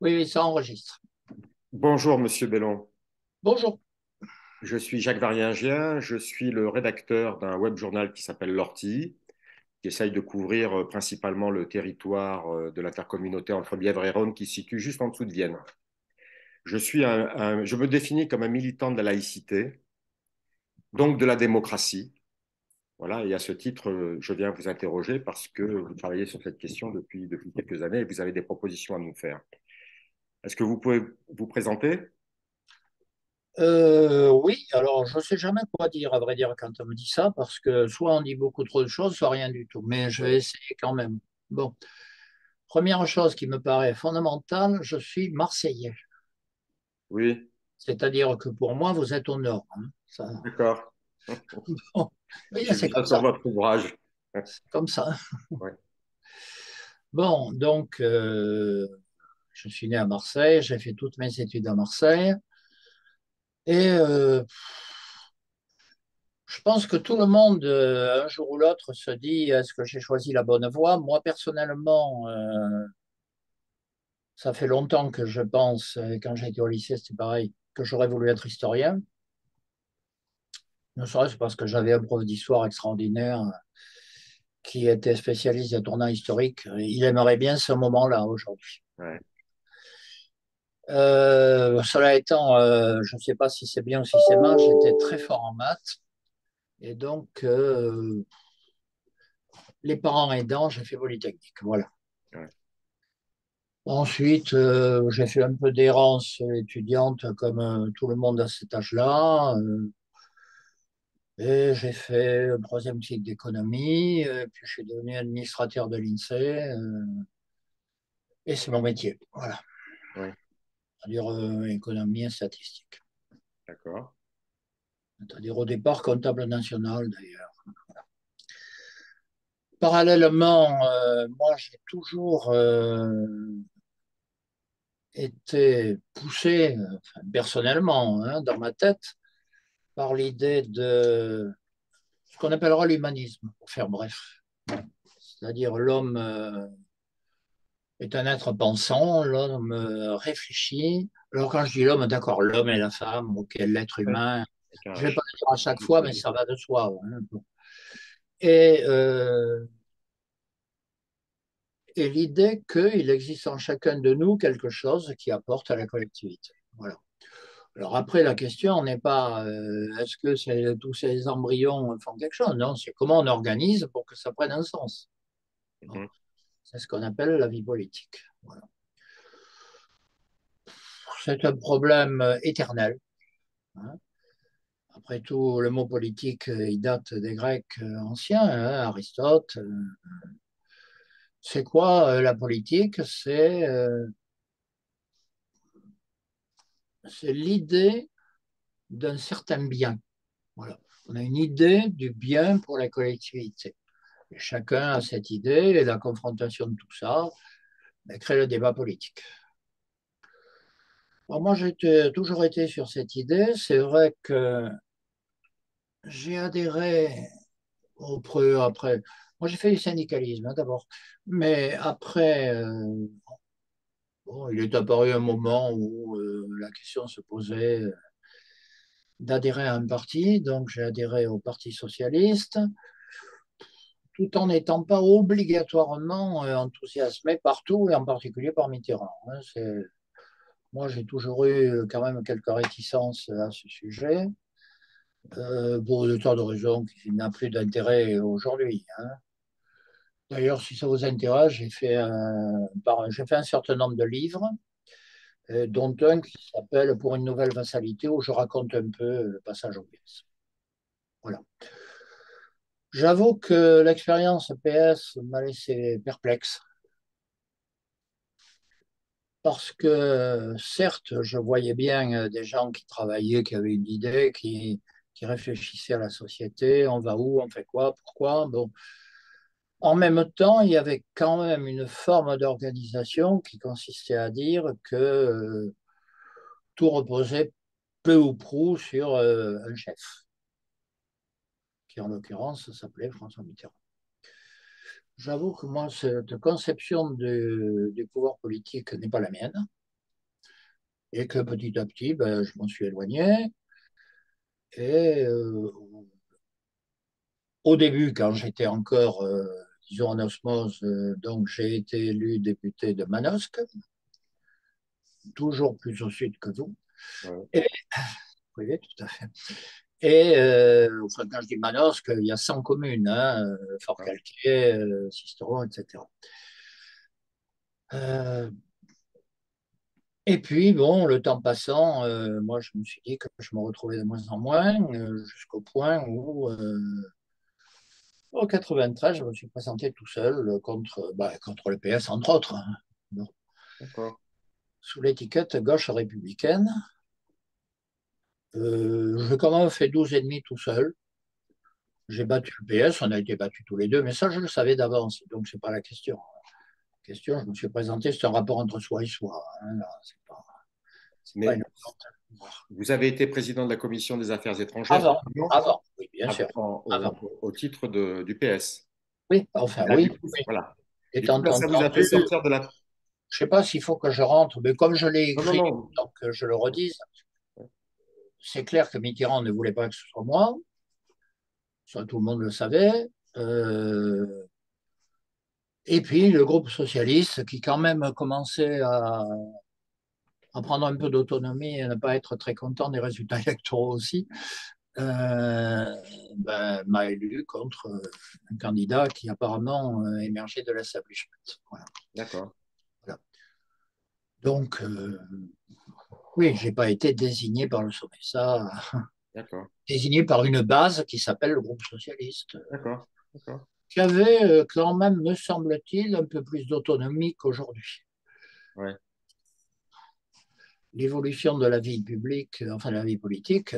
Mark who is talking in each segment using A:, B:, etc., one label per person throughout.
A: Oui, oui, ça enregistre.
B: Bonjour, Monsieur Bellon.
A: Bonjour.
B: Je suis Jacques Variengien. Je suis le rédacteur d'un web journal qui s'appelle L'Ortie, qui essaye de couvrir principalement le territoire de l'intercommunauté entre Bièvre et Rhône, qui se situe juste en dessous de Vienne. Je me définis comme un militant de la laïcité, donc de la démocratie. Voilà, et à ce titre, je viens vous interroger parce que vous travaillez sur cette question depuis quelques années et vous avez des propositions à nous faire. Est-ce que vous pouvez vous présenter?
A: Oui, alors je ne sais jamais quoi dire, à vrai dire, quand on me dit ça, parce que soit on dit beaucoup trop de choses, soit rien du tout. Mais je vais essayer quand même. Bon, première chose qui me paraît fondamentale, je suis Marseillais.
B: Oui,
A: C'est-à-dire que pour moi, vous êtes au nord, hein. Ça,
B: d'accord.
A: bon, oui,
B: J'ai vu
A: c'est
B: ça
A: comme
B: sur
A: ça.
B: votre ouvrage.
A: C'est comme ça.
B: Ouais.
A: Bon, donc, je suis né à Marseille, j'ai fait toutes mes études à Marseille. Et je pense que tout le monde, un jour ou l'autre, se dit, est-ce que j'ai choisi la bonne voie? Moi, personnellement, ça fait longtemps que je pense, quand j'étais au lycée, c'était pareil, que j'aurais voulu être historien. Ne serait-ce parce que j'avais un prof d'histoire extraordinaire qui était spécialiste des tournants historiques. Il aimerait bien ce moment-là aujourd'hui.
B: Ouais.
A: Cela étant, je ne sais pas si c'est bien ou si c'est mal, j'étais très fort en maths. Et donc, les parents aidants, j'ai fait Polytechnique. Voilà.
B: Ouais.
A: Ensuite, j'ai fait un peu d'errance étudiante comme tout le monde à cet âge-là. Et j'ai fait un troisième cycle d'économie. Puis je suis devenu administrateur de l'INSEE. Et c'est mon métier. Voilà.
B: Ouais.
A: C'est-à-dire économie et statistique.
B: D'accord.
A: C'est-à-dire au départ comptable national d'ailleurs. Parallèlement, moi j'ai toujours été poussé, enfin, personnellement, hein, dans ma tête, par l'idée de ce qu'on appellera l'humanisme, pour faire bref. C'est-à-dire l'homme est un être pensant, l'homme réfléchit. Alors quand je dis l'homme, d'accord, l'homme et la femme, ok, l'être
B: Ouais.
A: humain,
B: Avec un
A: je ne vais pas
B: H.
A: le dire à chaque fois, mais ça va de soi, hein. Bon. Et, euh, et l'idée qu'il existe en chacun de nous quelque chose qui apporte à la collectivité. Voilà. Alors après, la question n'est pas est-ce que tous ces embryons font quelque chose? Non, c'est comment on organise pour que ça prenne un sens. Bon,
B: Mhm.
A: c'est ce qu'on appelle la vie politique. Voilà. C'est un problème éternel, hein. Après tout, le mot politique, il date des Grecs anciens, hein, Aristote. C'est quoi la politique? C'est l'idée d'un certain bien. Voilà. On a une idée du bien pour la collectivité. Et chacun a cette idée et la confrontation de tout ça crée le débat politique. Alors moi, j'ai toujours été sur cette idée. C'est vrai que j'ai adhéré après. Moi, j'ai fait du syndicalisme, hein, d'abord. Mais après, bon, il est apparu un moment où la question se posait d'adhérer à un parti. Donc, j'ai adhéré au Parti socialiste, tout en n'étant pas obligatoirement enthousiasmé partout, et en particulier par Mitterrand, hein. Moi, j'ai toujours eu quand même quelques réticences à ce sujet, pour de tas de raisons qui n'a plus d'intérêt aujourd'hui, hein. D'ailleurs, si ça vous intéresse, j'ai fait un certain nombre de livres, dont un qui s'appelle Pour une nouvelle vassalité, où je raconte un peu le passage aux pièces. Voilà. J'avoue que l'expérience PS m'a laissé perplexe, parce que certes, je voyais bien des gens qui travaillaient, qui avaient une idée, qui réfléchissaient à la société, on va où, on fait quoi, pourquoi. Bon. En même temps, il y avait quand même une forme d'organisation qui consistait à dire que tout reposait peu ou prou sur un chef, qui en l'occurrence s'appelait François Mitterrand. J'avoue que moi, cette conception du pouvoir politique n'est pas la mienne. et que petit à petit, ben, je m'en suis éloigné. Et au début, quand j'étais encore, disons, en osmose, donc j'ai été élu député de Manosque, toujours plus au sud que vous.
B: Ouais,
A: Et, oui, tout à fait. Et enfin, quand je dis Manosque, il y a 100 communes, hein,
B: ouais,
A: Fort-Calquier, Sisteron, etc. Euh, et puis, bon, le temps passant, moi, je me suis dit que je me retrouvais de moins en moins, jusqu'au point où, en 93, je me suis présenté tout seul contre, bah, contre le PS, entre autres, hein. Bon.
B: d'accord.
A: Sous l'étiquette gauche républicaine. J'ai quand même fait 12 et demi tout seul. J'ai battu le PS, on a été battus tous les deux, mais ça, je le savais d'avance, donc c'est pas la question. La question, je me suis présenté, c'est un rapport entre soi et soi, hein, là, c'est pas
B: Mais
A: une...
B: vous avez été président de la commission des affaires étrangères,
A: Avant,
B: effectivement,
A: avant, oui, bien sûr, avant.
B: au titre du PS.
A: Oui, enfin,
B: Là,
A: oui,
B: du coup,
A: oui.
B: voilà. Du
A: Étant
B: coup, là, ça vous a fait
A: entendu,
B: sortir de la...
A: je sais pas s'il faut que je rentre, mais comme je l'ai
B: Non, non,
A: écrit,
B: non.
A: donc je le redise, c'est clair que Mitterrand ne voulait pas que ce soit moi, ça tout le monde le savait. Et puis le groupe socialiste qui quand même commençait à prendre un peu d'autonomie et à ne pas être très content des résultats électoraux aussi, ben, m'a élu contre un candidat qui apparemment émergeait de l'establishment. Voilà.
B: D'accord,
A: Voilà. Donc, oui, j'ai pas été désigné par le sommet. Ça,
B: d'accord,
A: désigné par une base qui s'appelle le groupe socialiste,
B: d'accord, d'accord.
A: qui avait quand même, me semble-t-il, un peu plus d'autonomie qu'aujourd'hui.
B: Ouais.
A: L'évolution de la vie publique, enfin de la vie politique,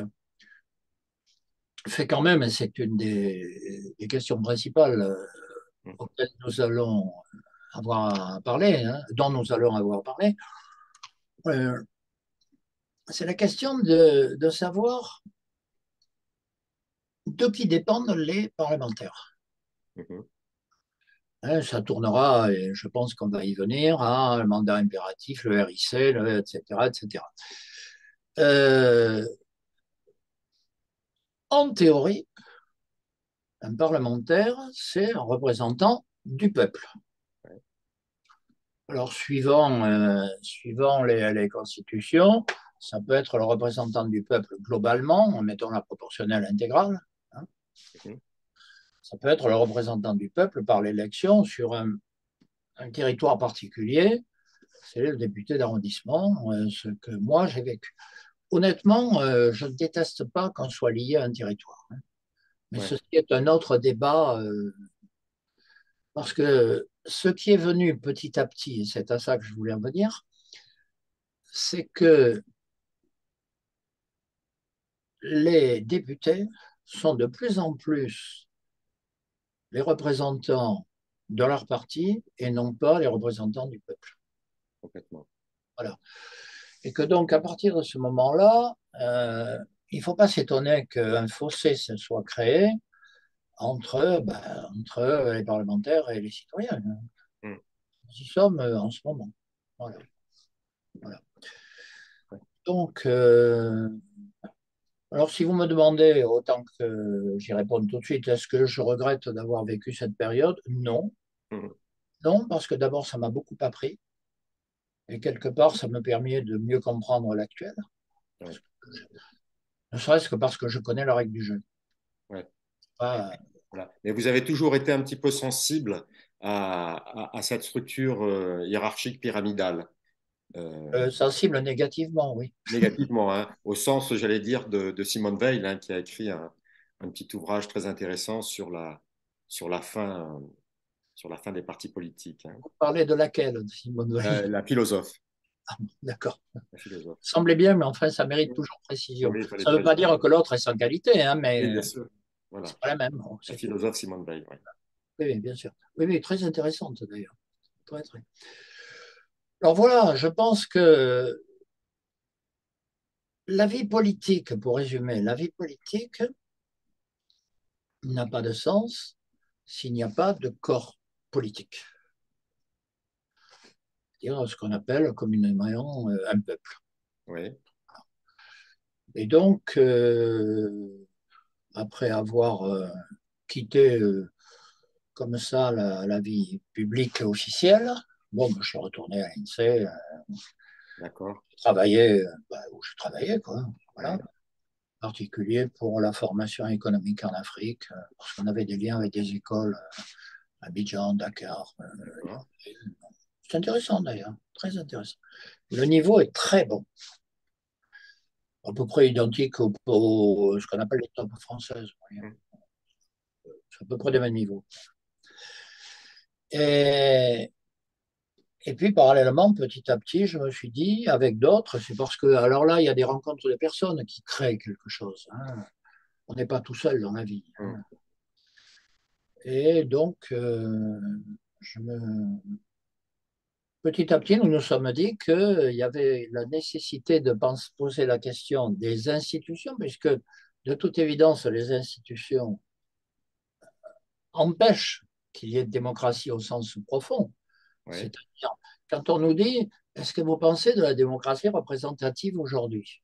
A: fait quand même, et c'est une des questions principales
B: Mm.
A: auxquelles nous allons avoir à parler, hein, dont nous allons avoir parlé, euh, c'est la question de savoir de qui dépendent les parlementaires.
B: Mhm.
A: Hein, ça tournera, et je pense qu'on va y venir, à le mandat impératif, le RIC, etc., etc. Euh, en théorie, un parlementaire, c'est un représentant du peuple.
B: Ouais.
A: Alors, suivant les constitutions, ça peut être le représentant du peuple globalement, en mettant la proportionnelle intégrale, hein.
B: Mhm.
A: Ça peut être le représentant du peuple par l'élection sur un territoire particulier. C'est le député d'arrondissement, ce que moi j'ai vécu. Honnêtement, je ne déteste pas qu'on soit lié à un territoire, hein. Mais
B: Ouais.
A: ceci est un autre débat, parce que ce qui est venu petit à petit, et c'est à ça que je voulais en venir, c'est que les députés sont de plus en plus les représentants de leur parti et non pas les représentants du peuple.
B: Complètement.
A: Voilà. Et que donc, à partir de ce moment-là, il ne faut pas s'étonner qu'un fossé se soit créé entre les parlementaires et les citoyens.
B: Mm.
A: Nous y sommes en ce moment. Voilà. Voilà.
B: Ouais.
A: Donc, alors, si vous me demandez, autant que j'y réponde tout de suite, est-ce que je regrette d'avoir vécu cette période? Non.
B: Mhm.
A: Non, parce que d'abord, ça m'a beaucoup appris. Et quelque part, ça me permet de mieux comprendre l'actuel.
B: Ouais.
A: Ne serait-ce que parce que je connais la règle du jeu.
B: Ouais.
A: Pas,
B: Voilà. Mais vous avez toujours été un petit peu sensible à cette structure hiérarchique pyramidale.
A: sensible négativement, oui.
B: Négativement, hein, au sens, j'allais dire, de Simone Veil, hein, qui a écrit un petit ouvrage très intéressant sur la fin, sur la fin des partis politiques, hein.
A: Vous parlez de laquelle, Simone Veil?
B: La philosophe.
A: D'accord.
B: La philosophe.
A: Semblait bien, mais enfin, ça mérite toujours précision.
B: Oui, il fallait
A: Ça ne veut pas
B: préciser.
A: dire que l'autre est sans qualité, hein,
B: Oui,
A: mais
B: bien sûr.
A: c'est
B: Voilà.
A: pas la même. Bon,
B: La
A: c'est tout.
B: philosophe Simone Veil. Ouais.
A: Oui, oui, bien sûr. Oui, oui, très intéressante d'ailleurs. Très, très. Alors voilà, je pense que la vie politique, pour résumer, la vie politique n'a pas de sens s'il n'y a pas de corps politique, c'est-à-dire ce qu'on appelle communément un peuple.
B: Oui,
A: Et donc, après avoir quitté comme ça la vie publique officielle, bon, ben, je suis retourné à l'INSEE,
B: d'accord.
A: travailler où je travaillais, quoi. Voilà.
B: Ouais,
A: En particulier pour la formation économique en Afrique, parce qu'on avait des liens avec des écoles à Abidjan, Dakar.
B: d'accord.
A: C'est intéressant d'ailleurs, très intéressant. Le niveau est très bon, à peu près identique ce qu'on appelle les top françaises.
B: Mm.
A: C'est à peu près des mêmes niveaux. Et, et puis, parallèlement, petit à petit, je me suis dit, avec d'autres, c'est parce que, alors là, il y a des rencontres de personnes qui créent quelque chose, hein. On n'est pas tout seul dans la vie,
B: Mm.
A: hein. Et donc, je me, petit à petit, nous nous sommes dit qu'il y avait la nécessité de poser la question des institutions, puisque de toute évidence, les institutions empêchent qu'il y ait de démocratie au sens profond.
B: Ouais,
A: C'est-à-dire, quand on nous dit, est-ce que vous pensez de la démocratie représentative aujourd'hui?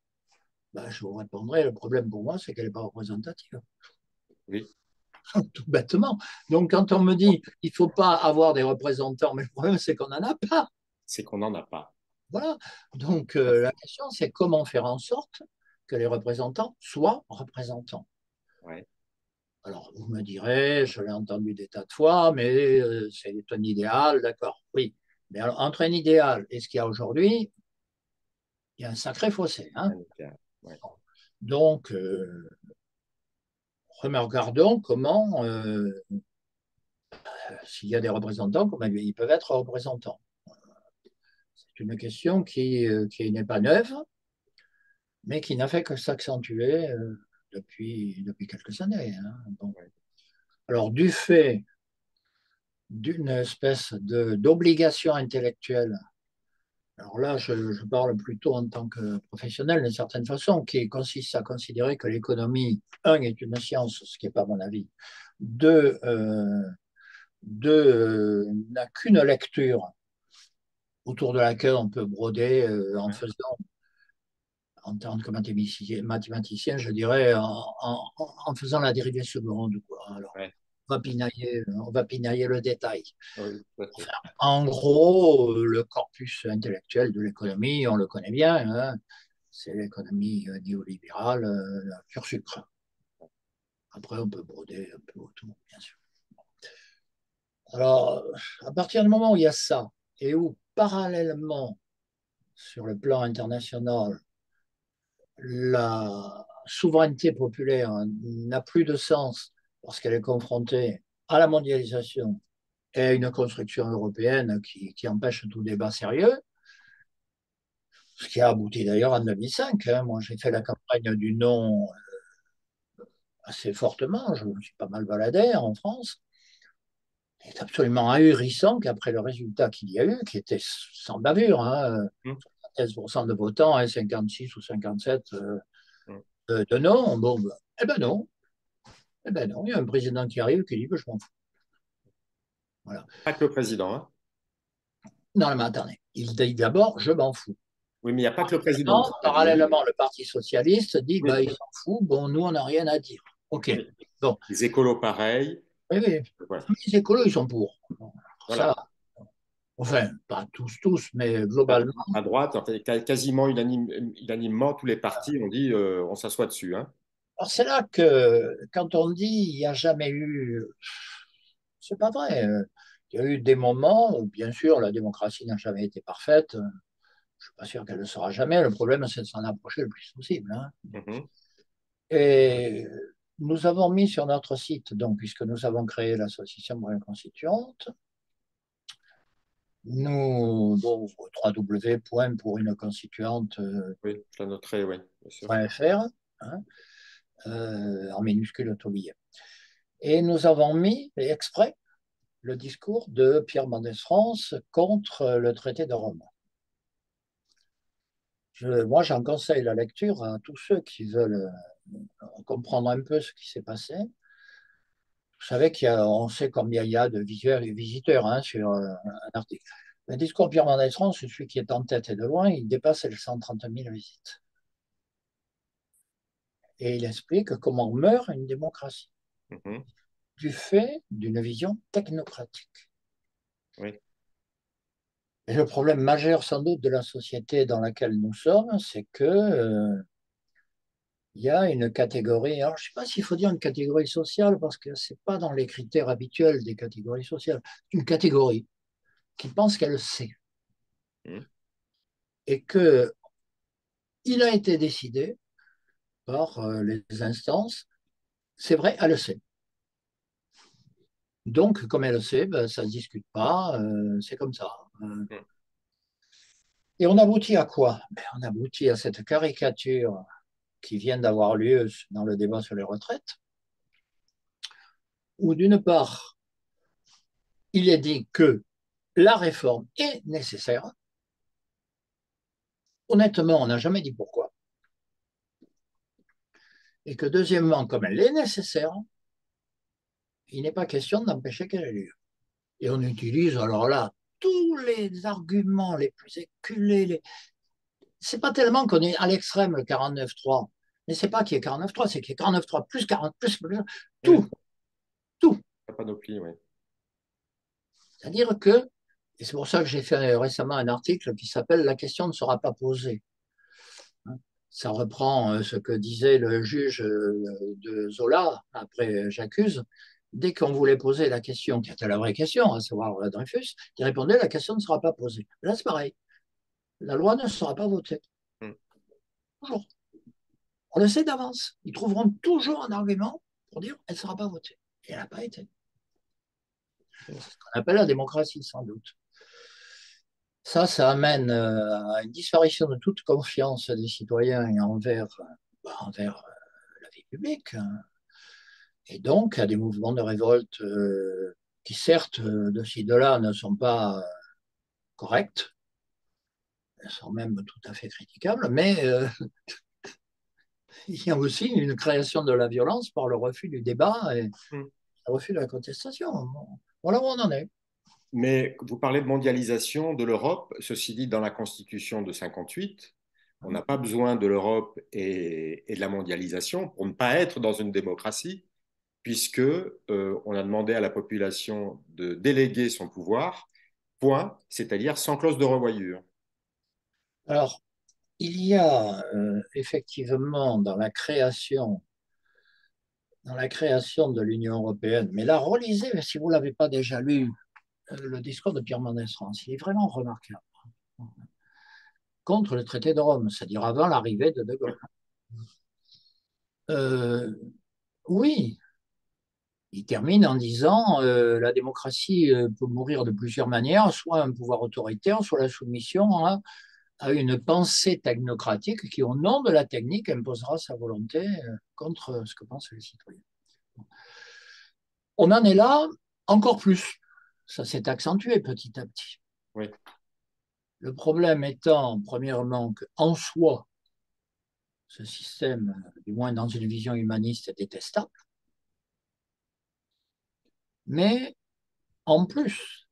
A: Ben, je vous répondrai, le problème pour moi, c'est qu'elle n'est pas représentative,
B: oui,
A: tout bêtement. Donc, quand on me dit, il ne faut pas avoir des représentants, mais le problème, c'est qu'on n'en a pas.
B: c'est qu'on n'en a pas.
A: Voilà. Donc,
B: Tout à
A: la
B: fait.
A: question, c'est comment faire en sorte que les représentants soient représentants.
B: Ouais.
A: Alors, vous me direz, je l'ai entendu des tas de fois, mais c'est un idéal, d'accord, oui. Mais alors, entre un idéal et ce qu'il y a aujourd'hui, il y a un sacré fossé, hein.
B: Ouais.
A: Donc, regardons comment, s'il y a des représentants, comment ils peuvent être représentants. C'est une question qui n'est pas neuve, mais qui n'a fait que s'accentuer depuis quelques années, hein. Bon.
B: Ouais.
A: Alors, du fait d'une espèce d'obligation intellectuelle, alors là, je parle plutôt en tant que professionnel d'une certaine façon, qui consiste à considérer que l'économie, un, est une science, ce qui n'est pas mon avis, deux, n'a qu'une lecture autour de laquelle on peut broder en
B: Ouais.
A: faisant, en tant que mathématicien, je dirais, en faisant la dérivée seconde, quoi. Alors,
B: Ouais.
A: on va pinailler le détail.
B: Oui, tout à fait.
A: En gros, le corpus intellectuel de l'économie, on le connaît bien, hein, c'est l'économie néolibérale, pur sucre. Après, on peut broder un peu autour, bien sûr. Alors, à partir du moment où il y a ça, et où parallèlement, sur le plan international, la souveraineté populaire n'a plus de sens parce qu'elle est confrontée à la mondialisation et à une construction européenne qui empêche tout débat sérieux, ce qui a abouti d'ailleurs en 2005, hein. Moi, j'ai fait la campagne du non assez fortement, je me suis pas mal baladé en France. C'est absolument ahurissant qu'après le résultat qu'il y a eu, qui était sans bavure, hein,
B: Mm.
A: 13% de votants et 56 ou 57
B: Mm.
A: de non, bon, ben, eh ben non, il y a un président qui arrive qui dit que je m'en fous. Voilà.
B: Pas que le président, hein.
A: Non, mais attendez, il dit d'abord je m'en fous.
B: Oui, mais il n'y a pas que le président
A: Non,
B: qui l'a dit, hein.
A: parallèlement, le Parti socialiste dit bah,
B: Oui,
A: il s'en fout, bon, nous, on n'a rien à dire. OK.
B: oui.
A: Bon,
B: Les écolos, pareil.
A: oui, oui.
B: Voilà.
A: Les écolos, ils sont pour. Bon, ça,
B: Voilà.
A: enfin, pas tous, mais globalement.
B: À droite, en fait, quasiment unanimement, tous les partis ont dit on s'assoit dessus, hein.
A: Alors, c'est là que, quand on dit il n'y a jamais eu. C'est pas vrai. Il y a eu des moments où, bien sûr, la démocratie n'a jamais été parfaite. Je ne suis pas sûr qu'elle le sera jamais. Le problème, c'est de s'en approcher le plus possible, hein.
B: Mhm.
A: Et nous avons mis sur notre site, donc, puisque nous avons créé l'association moyenne constituante, nous, bon, www.pourUneconstituante.fr,
B: Oui, je la noterai, oui, bien sûr.
A: hein, en minuscule au tablier. Et nous avons mis exprès le discours de Pierre Mendès France contre le traité de Rome. Moi, j'en conseille la lecture à tous ceux qui veulent comprendre un peu ce qui s'est passé. Vous savez qu'on sait combien il y a de visiteurs, hein, sur un article. Le discours de Pierre Mendès France, celui qui est en tête et de loin, il dépasse les 130 000 visites. Et il explique comment meurt une démocratie
B: Mhm.
A: du fait d'une vision technocratique.
B: Oui.
A: Et le problème majeur sans doute de la société dans laquelle nous sommes, c'est que il y a une catégorie, alors je ne sais pas s'il faut dire une catégorie sociale, parce que ce n'est pas dans les critères habituels des catégories sociales, une catégorie qui pense qu'elle sait
B: Mhm.
A: et qu'il a été décidé par les instances, c'est vrai, elle le sait. Donc, comme elle le sait, ben, ça ne se discute pas, c'est comme ça.
B: Mhm.
A: Et on aboutit à quoi? Ben, on aboutit à cette caricature qui vient d'avoir lieu dans le débat sur les retraites, où d'une part, il est dit que la réforme est nécessaire. Honnêtement, on n'a jamais dit pourquoi. Et que deuxièmement, comme elle est nécessaire, il n'est pas question d'empêcher qu'elle ait lieu. Et on utilise alors là tous les arguments les plus éculés. C'est pas tellement qu'on est à l'extrême le 49.3, mais c'est pas qu'il y ait 49.3, c'est qu'il y ait 49.3 plus 40 plus
B: Oui,
A: tout, tout.
B: la panoplie, oui.
A: C'est-à-dire que, et c'est pour ça que j'ai fait récemment un article qui s'appelle La question ne sera pas posée. Ça reprend ce que disait le juge de Zola après J'accuse. Dès qu'on voulait poser la question, qui était la vraie question, à savoir Dreyfus, il répondait la question ne sera pas posée. Là, c'est pareil. La loi ne sera pas votée.
B: Mhm.
A: Toujours. On le sait d'avance. Ils trouveront toujours un argument pour dire elle ne sera pas votée. Et elle n'a pas été. C'est ce qu'on appelle la démocratie, sans doute. Ça amène à une disparition de toute confiance des citoyens et envers la vie publique. Et donc à des mouvements de révolte qui, certes, de ci, de là, ne sont pas corrects, sont même tout à fait critiquables, mais il y a aussi une création de la violence par le refus du débat et le
B: Mhm.
A: refus de la contestation. Voilà où on en est.
B: Mais vous parlez de mondialisation de l'Europe. Ceci dit, dans la Constitution de 58, on n'a pas besoin de l'Europe et de la mondialisation pour ne pas être dans une démocratie, puisque on a demandé à la population de déléguer son pouvoir, point, c'est-à-dire sans clause de revoyure.
A: Alors, il y a effectivement dans la création de l'Union européenne, mais là, relisez, si vous ne l'avez pas déjà lu, le discours de Pierre Mendès France, il est vraiment remarquable. Contre le traité de Rome, c'est-à-dire avant l'arrivée de De
B: Oui,
A: Gaulle. Euh, oui, il termine en disant la démocratie peut mourir de plusieurs manières, soit un pouvoir autoritaire, soit la soumission à une pensée technocratique qui, au nom de la technique, imposera sa volonté contre ce que pensent les citoyens. On en est là encore plus. Ça s'est accentué petit à petit.
B: oui,
A: Le problème étant, premièrement, qu'en soi, ce système, du moins dans une vision humaniste, est détestable, mais en plus,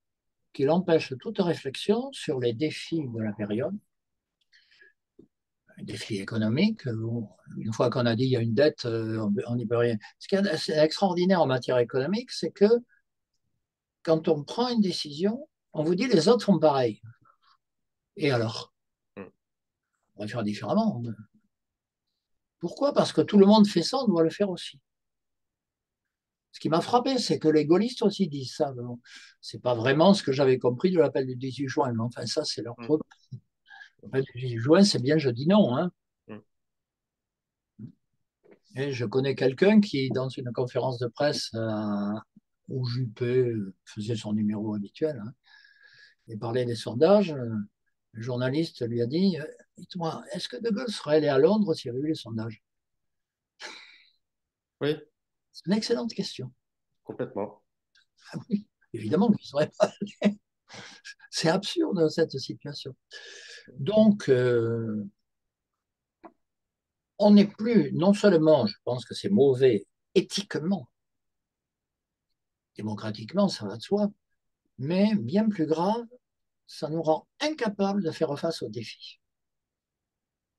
A: qu'il empêche toute réflexion sur les défis de la période, les défis économiques. Une fois qu'on a dit qu'il y a une dette, on n'y peut rien. Ce qui est extraordinaire en matière économique, c'est que quand on prend une décision, on vous dit les autres font pareil. Et alors,
B: mm,
A: on va faire différemment. Pourquoi? Parce que tout le monde fait ça, on doit le faire aussi. Ce qui m'a frappé, c'est que les gaullistes aussi disent ça. Bon, c'est pas vraiment ce que j'avais compris de l'appel du 18 juin, mais enfin, ça, c'est leur
B: mm,
A: problème. L'appel du 18 juin, c'est bien, je dis non. Hein.
B: mm.
A: Et je connais quelqu'un qui, dans une conférence de presse où Juppé faisait son numéro habituel, hein, et parlait des sondages, le journaliste lui a dit dites-moi, est-ce que De Gaulle serait allé à Londres s'il y avait eu les sondages?
B: Oui,
A: C'est une excellente question.
B: complètement.
A: Ah oui, évidemment qu'il ne serait pas allé. C'est absurde cette situation. Donc, on n'est plus, non seulement, je pense que c'est mauvais éthiquement, démocratiquement, ça va de soi, mais bien plus grave, ça nous rend incapables de faire face aux défis,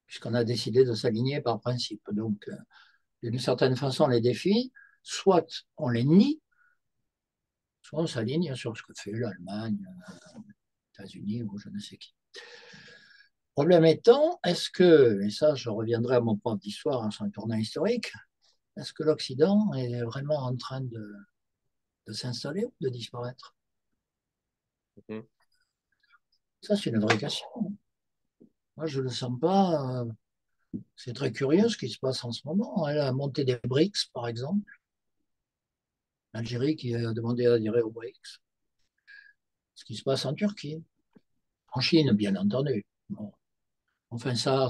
A: puisqu'on a décidé de s'aligner par principe. Donc, d'une certaine façon, les défis, soit on les nie, soit on s'aligne sur ce que fait l'Allemagne, les États-Unis ou je ne sais qui. Problème étant, est-ce que, et ça je reviendrai à mon prof d'histoire sur un tournant historique, est-ce que l'Occident est vraiment en train de s'installer ou de disparaître?
B: Mhm.
A: Ça, c'est une vraie question. Moi, je ne le sens pas. C'est très curieux ce qui se passe en ce moment. La montée des BRICS, par exemple. L'Algérie qui a demandé à adhérer aux BRICS. Ce qui se passe en Turquie. En Chine, bien entendu. Bon. Enfin, ça,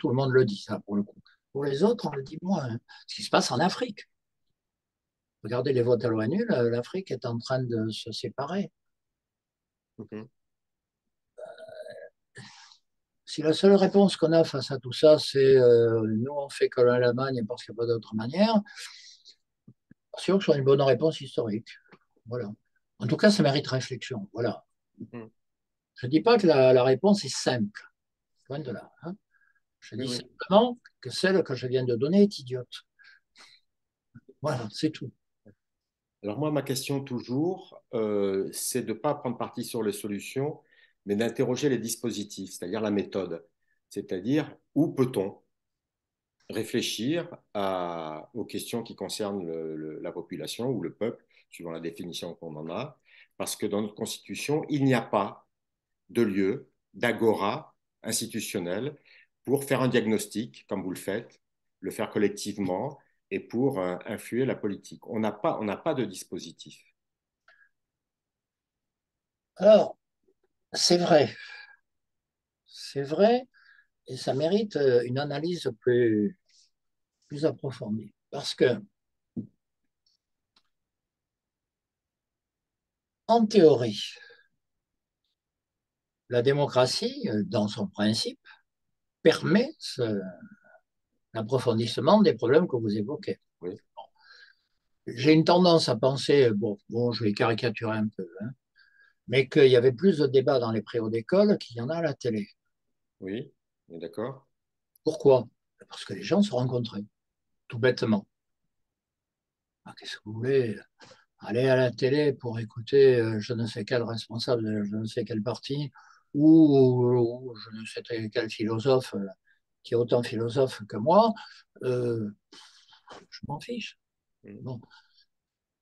A: tout le monde le dit, ça, pour le coup. Pour les autres, on le dit moins. Hein. Ce qui se passe en Afrique. Regardez les votes à l'ONU, l'Afrique est en train de se séparer.
B: Mhm.
A: Si la seule réponse qu'on a face à tout ça, c'est nous, on fait comme l'Allemagne parce qu'il n'y a pas d'autre manière, c'est sûr que ce soit une bonne réponse historique. Voilà. En tout cas, ça mérite réflexion. Voilà.
B: Mhm.
A: Je ne dis pas que la réponse est simple, loin de là. Hein. Je
B: Oui,
A: dis
B: oui.
A: simplement que celle que je viens de donner est idiote. Voilà, c'est tout.
B: Alors moi, ma question toujours, c'est de ne pas prendre parti sur les solutions, mais d'interroger les dispositifs, c'est-à-dire la méthode. C'est-à-dire où peut-on réfléchir aux questions qui concernent la population ou le peuple, suivant la définition qu'on en a, parce que dans notre Constitution, il n'y a pas de lieu, d'agora institutionnel pour faire un diagnostic, comme vous le faites, le faire collectivement et pour influer la politique. On n'a pas de dispositif.
A: Alors, c'est vrai, et ça mérite une analyse plus approfondie. Parce que, en théorie, la démocratie, dans son principe, permet l'approfondissement des problèmes que vous évoquez.
B: Oui,
A: J'ai une tendance à penser, bon, je vais caricaturer un peu, hein, mais qu'il y avait plus de débats dans les préaux d'école qu'il y en a à la télé.
B: oui, on est d'accord.
A: Pourquoi? Parce que les gens se rencontraient, tout bêtement. Ah, qu'est-ce que vous voulez? Aller à la télé pour écouter je ne sais quel responsable de je ne sais quel parti ou je ne sais quel philosophe qui est autant philosophe que moi, euh, je m'en fiche.
B: Mm.
A: Bon.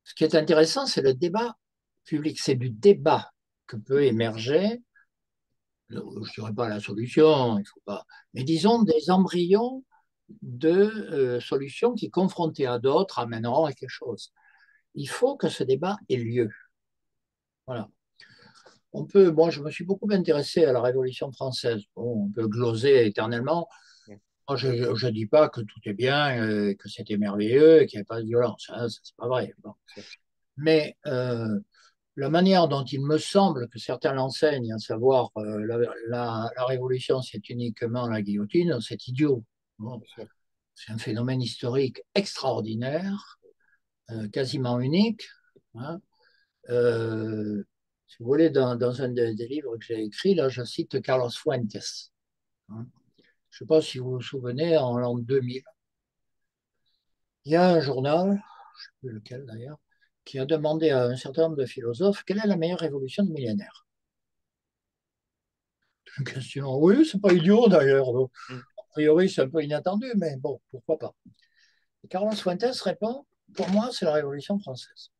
A: Ce qui est intéressant, c'est le débat public. C'est du débat que peut émerger, je ne dirais pas la solution, il faut pas, mais disons des embryons de solutions qui, confrontées à d'autres, amèneront à quelque chose. Il faut que ce débat ait lieu. Voilà. Moi, je me suis beaucoup intéressé à la Révolution française. Bon, on peut gloser éternellement.
B: Mm.
A: Moi, je ne dis pas que tout est bien, que c'était merveilleux, qu'il n'y avait pas de violence. Hein, ça, c'est pas vrai. Bon. Mais la manière dont il me semble que certains l'enseignent, à savoir la révolution, c'est uniquement la guillotine, c'est idiot. Bon,
B: Bien sûr.
A: c'est un phénomène historique extraordinaire, quasiment unique. Hein. Euh, si vous voulez, dans un des livres que j'ai écrit, là, je cite Carlos Fuentes. Hein. Je ne sais pas si vous vous souvenez, en l'an 2000, il y a un journal, je ne sais plus lequel d'ailleurs, qui a demandé à un certain nombre de philosophes quelle est la meilleure révolution du millénaire. Une question, oui, c'est pas idiot d'ailleurs. Bon,
B: Mm.
A: a priori, c'est un peu inattendu, mais bon, pourquoi pas. Et Carlos Fuentes répond, pour moi, c'est la Révolution française.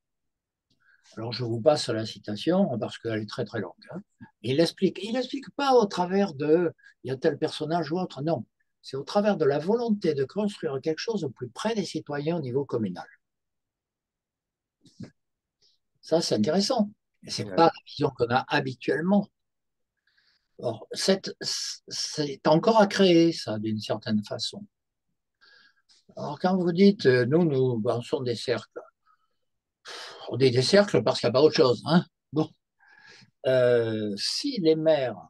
A: Alors, je vous passe la citation parce qu'elle est très très longue. Hein. Il n'explique pas au travers de il y a tel personnage ou autre, non. C'est au travers de la volonté de construire quelque chose au plus près des citoyens au niveau communal. Ça, c'est intéressant. Et ce n'est pas
B: Ouais.
A: la vision qu'on a habituellement. Or, c'est encore à créer, ça, d'une certaine façon. Alors, quand vous dites, nous pensons des cercles, on dit des cercles parce qu'il n'y a pas autre chose. Hein. Bon. Si les maires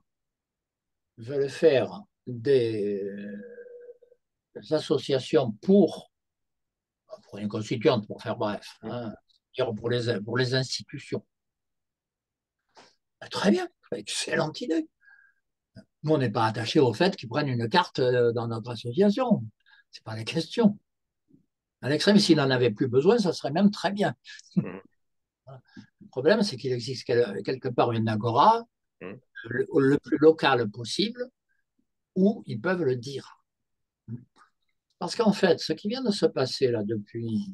A: veulent faire des associations pour une constituante, pour faire bref,
B: Mm.
A: hein, pour les institutions, très bien. Excellente idée. Nous, on n'est pas attaché au fait qu'ils prennent une carte dans notre association. Ce n'est pas la question. À l'extrême, s'il n'en avait plus besoin, ça serait même très bien.
B: Mhm.
A: Le problème, c'est qu'il existe quelque part une agora,
B: Mhm.
A: le plus local possible, où ils peuvent le dire. Parce qu'en fait, ce qui vient de se passer là depuis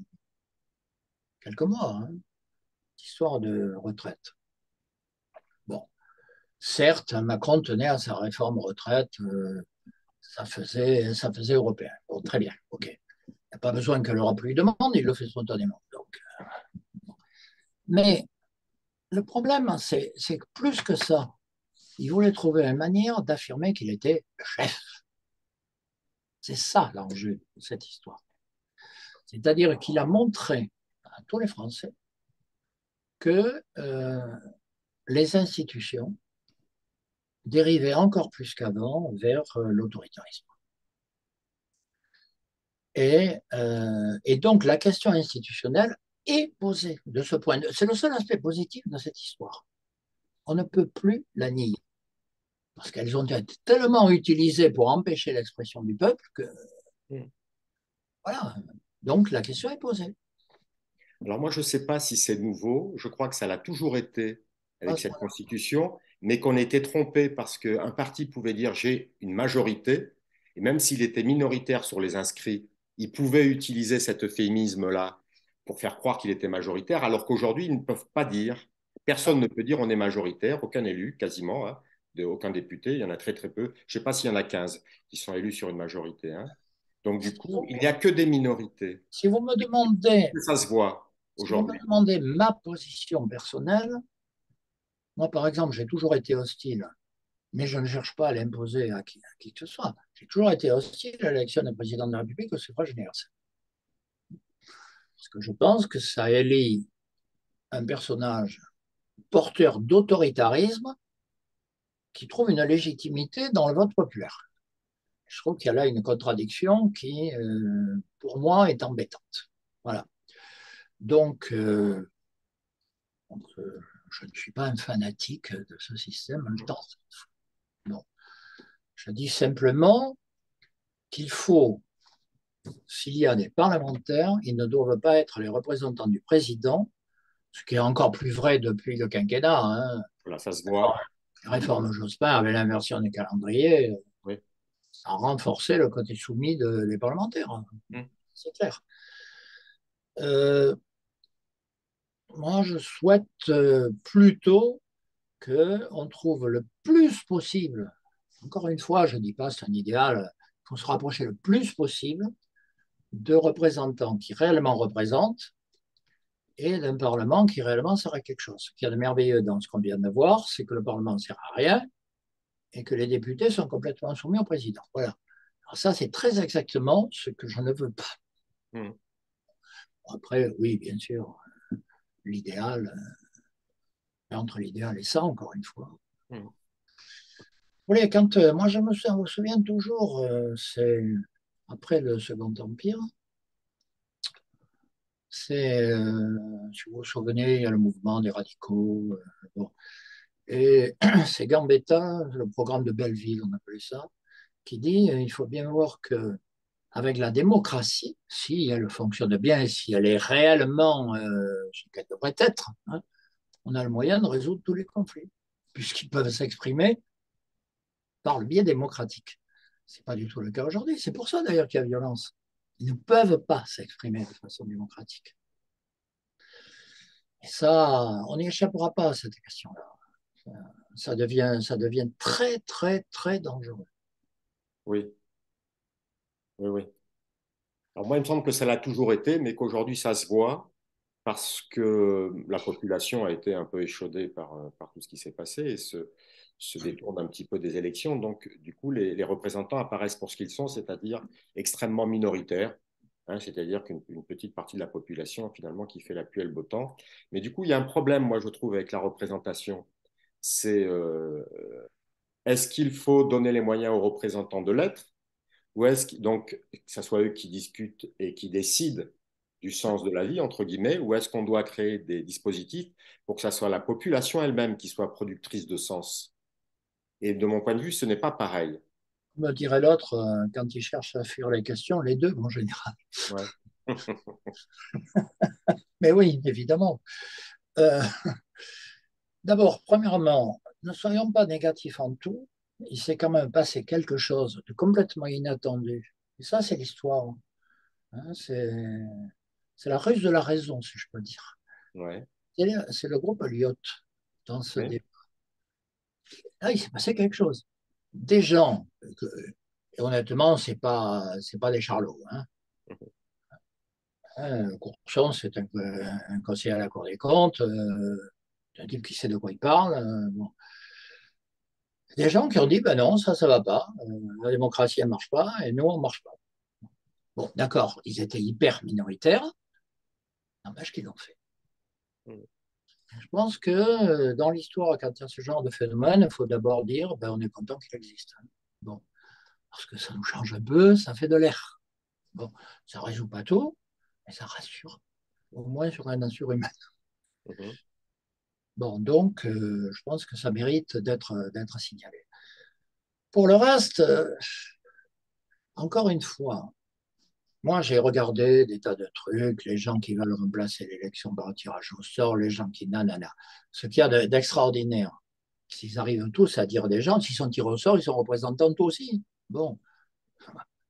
A: quelques mois, hein, histoire de retraite. Bon, certes, Macron tenait à sa réforme retraite, ça faisait européen. Bon, très bien, ok. Il n'y a pas besoin que l'Europe lui demande, il le fait spontanément. Donc. Mais le problème, c'est que plus que ça, il voulait trouver une manière d'affirmer qu'il était le chef. C'est ça l'enjeu de cette histoire. C'est-à-dire qu'il a montré à tous les Français que les institutions dérivaient encore plus qu'avant vers l'autoritarisme. Et donc la question institutionnelle est posée de ce point de vue. C'est le seul aspect positif de cette histoire. On ne peut plus la nier. Parce qu'elles ont été tellement utilisées pour empêcher l'expression du peuple que,
B: Mhm.
A: voilà. Donc la question est posée.
B: Alors moi, je ne sais pas si c'est nouveau. Je crois que ça l'a toujours été avec cette constitution, mais qu'on était trompé parce qu'un parti pouvait dire j'ai une majorité, et même s'il était minoritaire sur les inscrits, il pouvait utiliser cet euphémisme-là pour faire croire qu'il était majoritaire, alors qu'aujourd'hui, ils ne peuvent pas dire, personne ne peut dire on est majoritaire, aucun élu, quasiment, hein, aucun député, il y en a très très peu. Je ne sais pas s'il y en a 15 qui sont élus sur une majorité. Hein. Donc du coup, il n'y a que des minorités.
A: Si vous me demandez,
B: Ça se voit
A: si vous me
B: aujourd'hui.
A: demandez ma position personnelle, moi par exemple, j'ai toujours été hostile, mais je ne cherche pas à l'imposer à qui que ce soit. J'ai toujours été hostile à l'élection d'un président de la République au suffrage universel. Parce que je pense que ça élit un personnage porteur d'autoritarisme qui trouve une légitimité dans le vote populaire. Je trouve qu'il y a là une contradiction qui, pour moi, est embêtante. Voilà. Donc, je ne suis pas un fanatique de ce système. Le temps, non. Je dis simplement qu'il faut, s'il y a des parlementaires, ils ne doivent pas être les représentants du président, ce qui est encore plus vrai depuis le quinquennat. Hein.
B: Voilà, ça se voit.
A: La réforme Jospin avec l'inversion des calendriers,
B: Oui.
A: ça a renforcé le côté soumis des parlementaires. Hein.
B: Mm.
A: C'est clair. Euh, Moi, je souhaite plutôt qu'on trouve le plus possible, encore une fois, je ne dis pas c'est un idéal, il faut se rapprocher le plus possible de représentants qui réellement représentent et d'un Parlement qui réellement sert à quelque chose. Ce qu'il y a de merveilleux dans ce qu'on vient de voir, c'est que le Parlement ne sert à rien et que les députés sont complètement soumis au président. Voilà. Alors ça, c'est très exactement ce que je ne veux pas.
B: Mm.
A: Après, oui, bien sûr, l'idéal, entre l'idéal et ça, encore une fois.
B: Mm.
A: Oui, quand moi je me souviens toujours, c'est après le Second Empire, si vous vous souvenez, il y a le mouvement des radicaux, bon. Et c'est Gambetta, le programme de Belleville, on appelait ça, qui dit il faut bien voir que avec la démocratie, si elle fonctionne bien, si elle est réellement ce qu'elle devrait être, hein, on a le moyen de résoudre tous les conflits, puisqu'ils peuvent s'exprimer par le biais démocratique. Ce n'est pas du tout le cas aujourd'hui. C'est pour ça d'ailleurs qu'il y a violence. Ils ne peuvent pas s'exprimer de façon démocratique. Et ça, on n'y échappera pas à cette question-là. Ça devient très, très, très dangereux.
B: Oui, oui, oui. Alors moi, il me semble que ça l'a toujours été, mais qu'aujourd'hui, ça se voit parce que la population a été un peu échaudée par tout ce qui s'est passé et se détourne un petit peu des élections. Donc, du coup, les représentants apparaissent pour ce qu'ils sont, c'est-à-dire extrêmement minoritaires, hein, c'est-à-dire qu'une petite partie de la population, finalement, qui fait la pluie et le beau temps. Mais du coup, il y a un problème, moi, je trouve, avec la représentation. C'est est-ce qu'il faut donner les moyens aux représentants de l'être ou est-ce que, donc, que ce soit eux qui discutent et qui décident du sens de la vie, entre guillemets, ou est-ce qu'on doit créer des dispositifs pour que ça soit la population elle-même qui soit productrice de sens? Et de mon point de vue, ce n'est pas pareil.
A: Me dirait l'autre, quand il cherche à fuir les questions, les deux en général.
B: Ouais.
A: Mais oui, évidemment. Euh, D'abord, premièrement, ne soyons pas négatifs en tout. Il s'est quand même passé quelque chose de complètement inattendu. Et ça, c'est l'histoire. Hein, c'est la ruse de la raison, si je peux dire.
B: Ouais.
A: C'est le groupe Elliott dans ce
B: Ouais.
A: débat. Là, il s'est passé quelque chose. Des gens, et honnêtement, c'est pas des charlots. Hein. Courson, c'est un conseiller à la Cour des comptes, un type qui sait de quoi il parle. Bon. Des gens qui ont dit, ben non, ça va pas. La démocratie, elle marche pas, et nous, on marche pas. Bon, d'accord, ils étaient hyper minoritaires, n'empêche qu'ils l'ont fait. Je pense que dans l'histoire, quand il y a ce genre de phénomène, il faut d'abord dire, ben, on est content qu'il existe. Hein. Bon, parce que ça nous change un peu, ça fait de l'air. Bon, ça ne résout pas tout, mais ça rassure, au moins sur la nature humaine.
B: Mhm.
A: Bon, donc, je pense que ça mérite d'être signalé. Pour le reste, encore une fois, moi, j'ai regardé des tas de trucs, les gens qui veulent remplacer l'élection par un tirage au sort, les gens qui nanana. Ce qu'il y a d'extraordinaire, s'ils arrivent tous à dire des gens, s'ils sont tirés au sort, ils sont représentants aussi. Bon,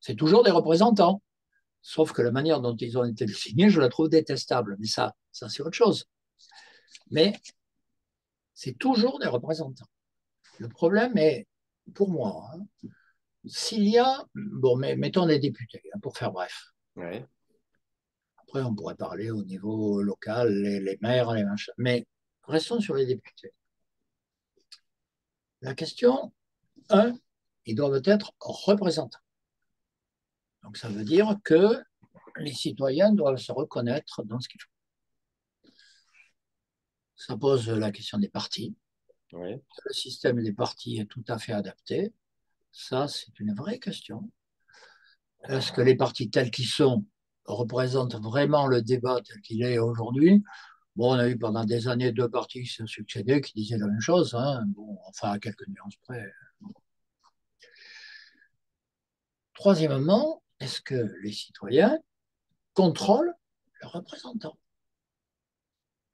A: c'est toujours des représentants. Sauf que la manière dont ils ont été désignés, je la trouve détestable. Mais ça c'est autre chose. Mais c'est toujours des représentants. Le problème est, pour moi, hein, s'il y a, bon, mais mettons les députés, hein, pour faire bref.
B: Ouais.
A: Après, on pourrait parler au niveau local, les maires, les machins. Mais restons sur les députés. La question, un, ils doivent être représentants. Donc, ça veut dire que les citoyens doivent se reconnaître dans ce qu'ils font. Ça pose la question des partis.
B: Ouais.
A: Le système des partis est tout à fait adapté. Ça, c'est une vraie question. Est-ce que les partis tels qu'ils sont représentent vraiment le débat tel qu'il est aujourd'hui? Bon, on a eu pendant des années deux partis qui se succédaient qui disaient la même chose, hein. Bon, enfin, à quelques nuances près. Troisièmement, est-ce que les citoyens contrôlent leurs représentants?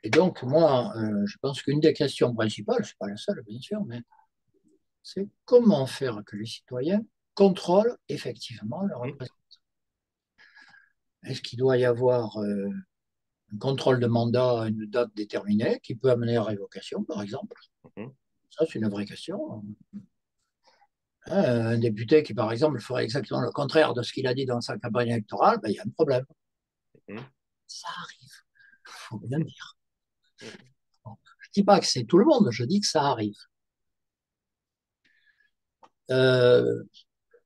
A: Et donc, moi, je pense qu'une des questions principales, ce n'est pas la seule, bien sûr, mais c'est comment faire que les citoyens contrôlent effectivement leurs
B: Mhm.
A: représentants. Est-ce qu'il doit y avoir un contrôle de mandat à une date déterminée qui peut amener à révocation, par exemple?
B: Mhm.
A: Ça, c'est une vraie question. Un député qui, par exemple, ferait exactement le contraire de ce qu'il a dit dans sa campagne électorale, ben, il y a un problème.
B: Mhm.
A: Ça arrive, il faut bien
B: Mhm.
A: dire. Bon, je ne dis pas que c'est tout le monde, je dis que ça arrive. Euh,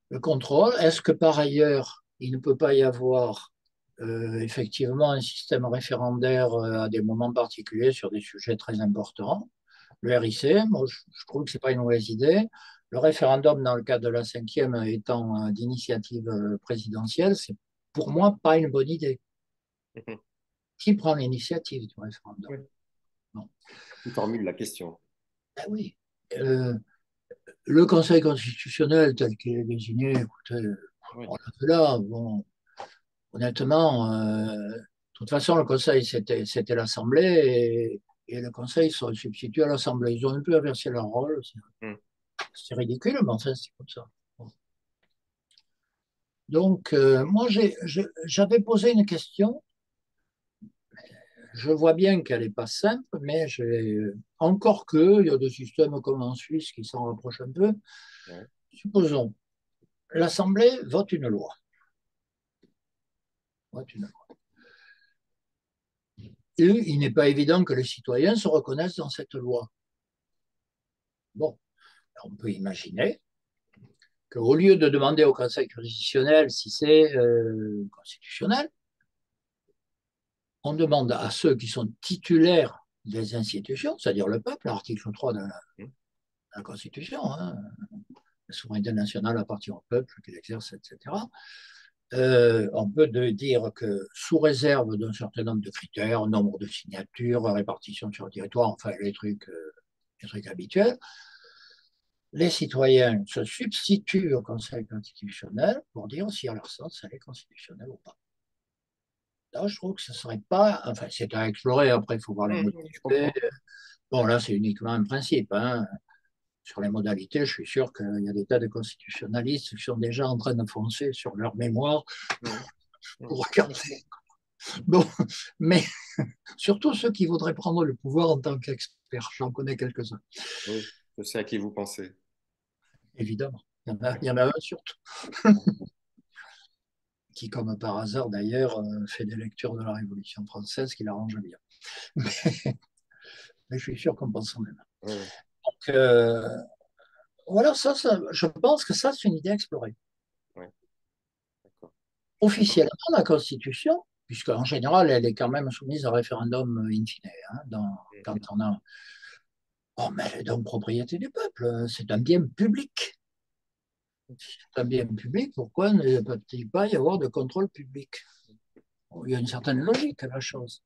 A: le contrôle, est-ce que par ailleurs, il ne peut pas y avoir effectivement un système référendaire à des moments particuliers sur des sujets très importants? Le RIC, moi, je trouve que ce n'est pas une mauvaise idée. Le référendum, dans le cadre de la cinquième, étant d'initiative présidentielle, c'est pour moi pas une bonne idée.
B: Mhm.
A: Qui prend l'initiative du référendum?
B: Ouais.
A: Bon.
B: Qui formule la question.
A: Ben oui. Euh, le Conseil constitutionnel tel qu'il est désigné, écoutez,
B: Oui.
A: on l'a fait là, bon, honnêtement, de toute façon, le Conseil, c'était l'Assemblée et le Conseil se substitue à l'Assemblée. Ils ont un peu inversé leur rôle.
B: Mhm.
A: C'est ridicule, mais enfin, c'est comme ça. Bon. Donc, moi, j'avais posé une question. Je vois bien qu'elle n'est pas simple, mais encore que, il y a des systèmes comme en Suisse qui s'en rapprochent un peu.
B: Ouais.
A: Supposons, l'Assemblée vote une loi. Vote une loi. Et il n'est pas évident que les citoyens se reconnaissent dans cette loi. Bon, on peut imaginer qu'au lieu de demander au Conseil constitutionnel si c'est constitutionnel, on demande à ceux qui sont titulaires des institutions, c'est-à-dire le peuple, l'article 3 de
B: Mhm.
A: la Constitution, hein, la souveraineté nationale appartient au peuple qui l'exerce, etc., On peut dire que sous réserve d'un certain nombre de critères, nombre de signatures, répartition sur le territoire, enfin les trucs habituels, les citoyens se substituent au Conseil constitutionnel pour dire si à leur sens elle est constitutionnelle ou pas. Là, je trouve que ce serait pas, enfin c'est à explorer, après il faut voir les
B: Je
A: modalités.
B: comprends.
A: Bon là c'est uniquement un principe, hein. Sur les modalités, je suis sûr qu'il y a des tas de constitutionnalistes qui sont déjà en train de foncer sur leur mémoire
B: Mhm. Mhm.
A: pour regarder. Bon, mais surtout ceux qui voudraient prendre le pouvoir en tant qu'experts. J'en connais quelques-uns,
B: Oui, je sais à qui vous pensez.
A: évidemment. Il y en a un surtout, qui, comme par hasard d'ailleurs, fait des lectures de la Révolution française qui l'arrangent bien. Mais je suis sûr qu'on pense en même.
B: Oui, oui,
A: Donc, voilà, je pense que ça, c'est une idée à explorer.
B: oui, d'accord.
A: Officiellement, la Constitution, puisqu'en général, elle est quand même soumise à référendum in fine, hein, quand on a. Oh, mais elle est donc propriété du peuple, c'est un bien public. C'est un bien public, pourquoi ne peut-il pas y avoir de contrôle public? Il y a une certaine logique à la chose.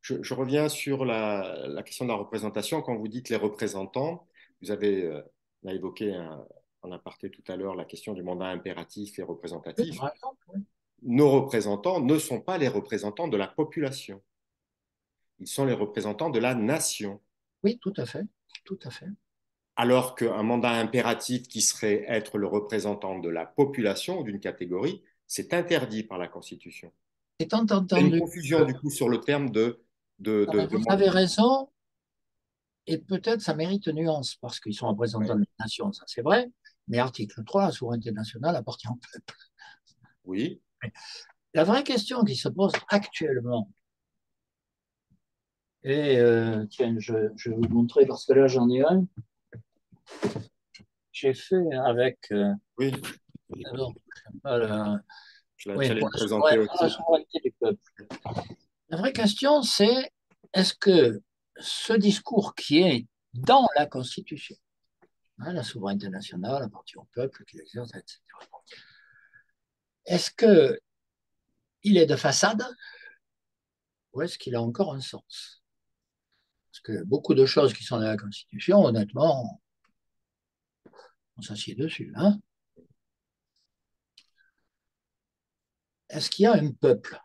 B: Je reviens sur la question de la représentation. Quand vous dites les représentants, vous avez on a évoqué en aparté tout à l'heure la question du mandat impératif et
A: Oui,
B: représentatif.
A: par exemple, oui.
B: Nos représentants ne sont pas les représentants de la population. Ils sont les représentants de la nation.
A: Oui, tout à fait, tout à fait.
B: Alors qu'un mandat impératif qui serait être le représentant de la population ou d'une catégorie, c'est interdit par la Constitution.
A: Étant
B: Il y a une
A: entendu
B: confusion du coup sur le terme de
A: vous
B: mandat.
A: avez raison, et peut-être ça mérite nuance, parce qu'ils sont représentants
B: Ouais.
A: de la nation, ça c'est vrai, mais article 3, la souveraineté nationale appartient au peuple.
B: Oui,
A: La vraie question qui se pose actuellement, et tiens, je vais vous montrer, parce que là j'en ai un, j'ai fait avec,
B: oui.
A: alors, voilà, oui,
B: J'allais
A: pour
B: le présenter
A: la
B: aussi.
A: souveraineté du peuple. La vraie question, c'est est-ce que ce discours qui est dans la Constitution, hein, la souveraineté nationale appartient au peuple qui l'exerce, etc., est-ce qu'il est de façade ou est-ce qu'il a encore un sens? Parce que beaucoup de choses qui sont dans la Constitution, honnêtement, on s'assied dessus. Hein. Est-ce qu'il y a un peuple?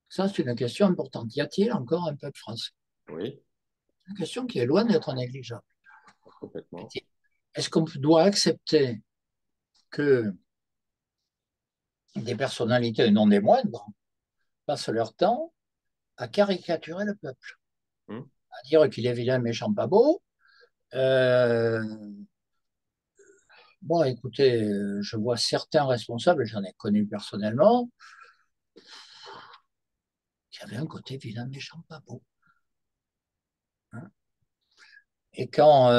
A: Ça, c'est une question importante. Y a-t-il encore un peuple français?
B: Oui,
A: C'est une question qui est loin d'être négligeable.
B: complètement.
A: Est-ce qu'on doit accepter que des personnalités, et non des moindres, passent leur temps à caricaturer le peuple,
B: Hum,
A: à dire qu'il est vilain, méchant, pas beau? Euh, Bon, écoutez, je vois certains responsables, j'en ai connu personnellement, qui avaient un côté vilain, méchant, pas beau. Hein. Et quand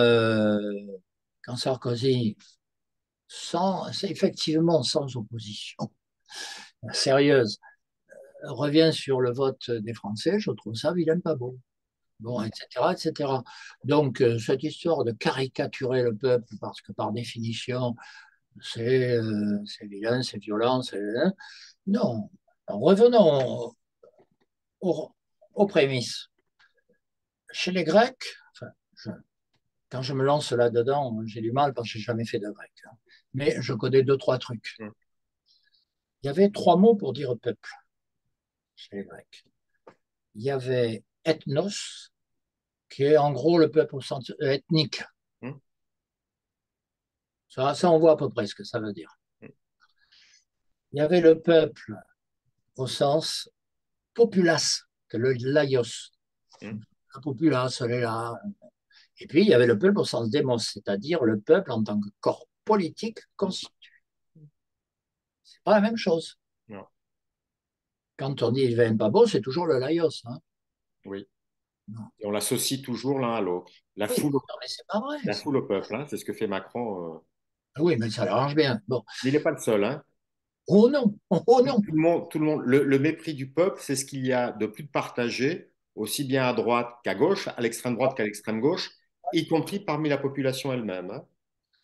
A: Sarkozy, c'est effectivement sans opposition sérieuse, revient sur le vote des Français, je trouve ça vilain, pas beau. Bon,
B: hum.
A: etc., etc. Donc, cette histoire de caricaturer le peuple, parce que par définition, c'est vilain, c'est violent, c'est. Hein. Non. Alors, revenons aux, aux prémices. Chez les Grecs, enfin, quand je me lance là-dedans, j'ai du mal parce que j'ai jamais fait de grec. Hein. Mais je connais deux, trois trucs.
B: Hum.
A: Il y avait trois mots pour dire peuple chez les Grecs. Il y avait ethnos, qui est en gros le peuple au sens ethnique.
B: Hum.
A: Ça, on voit à peu près ce que ça veut dire.
B: Hum.
A: Il y avait le peuple au sens populace, que le laïos.
B: Hum.
A: La populace, elle est là. Et puis, il y avait le peuple au sens démos, c'est-à-dire le peuple en tant que corps politique constitué. C'est pas la même chose.
B: Non.
A: Quand on dit il vient pas beau, c'est toujours le laïos. Hein.
B: Oui.
A: Non.
B: Et on l'associe toujours l'un à l'autre.
A: Oui, non, mais c'est pas vrai.
B: La foule au peuple, hein, c'est ce que fait Macron.
A: Oui, mais ça l'arrange bien. Bon.
B: Mais il n'est pas le seul. Hein.
A: Oh non, oh non.
B: Le mépris du peuple, c'est ce qu'il y a de plus partagé, aussi bien à droite qu'à gauche, à l'extrême droite qu'à l'extrême gauche, y compris parmi la population elle-même. Hein.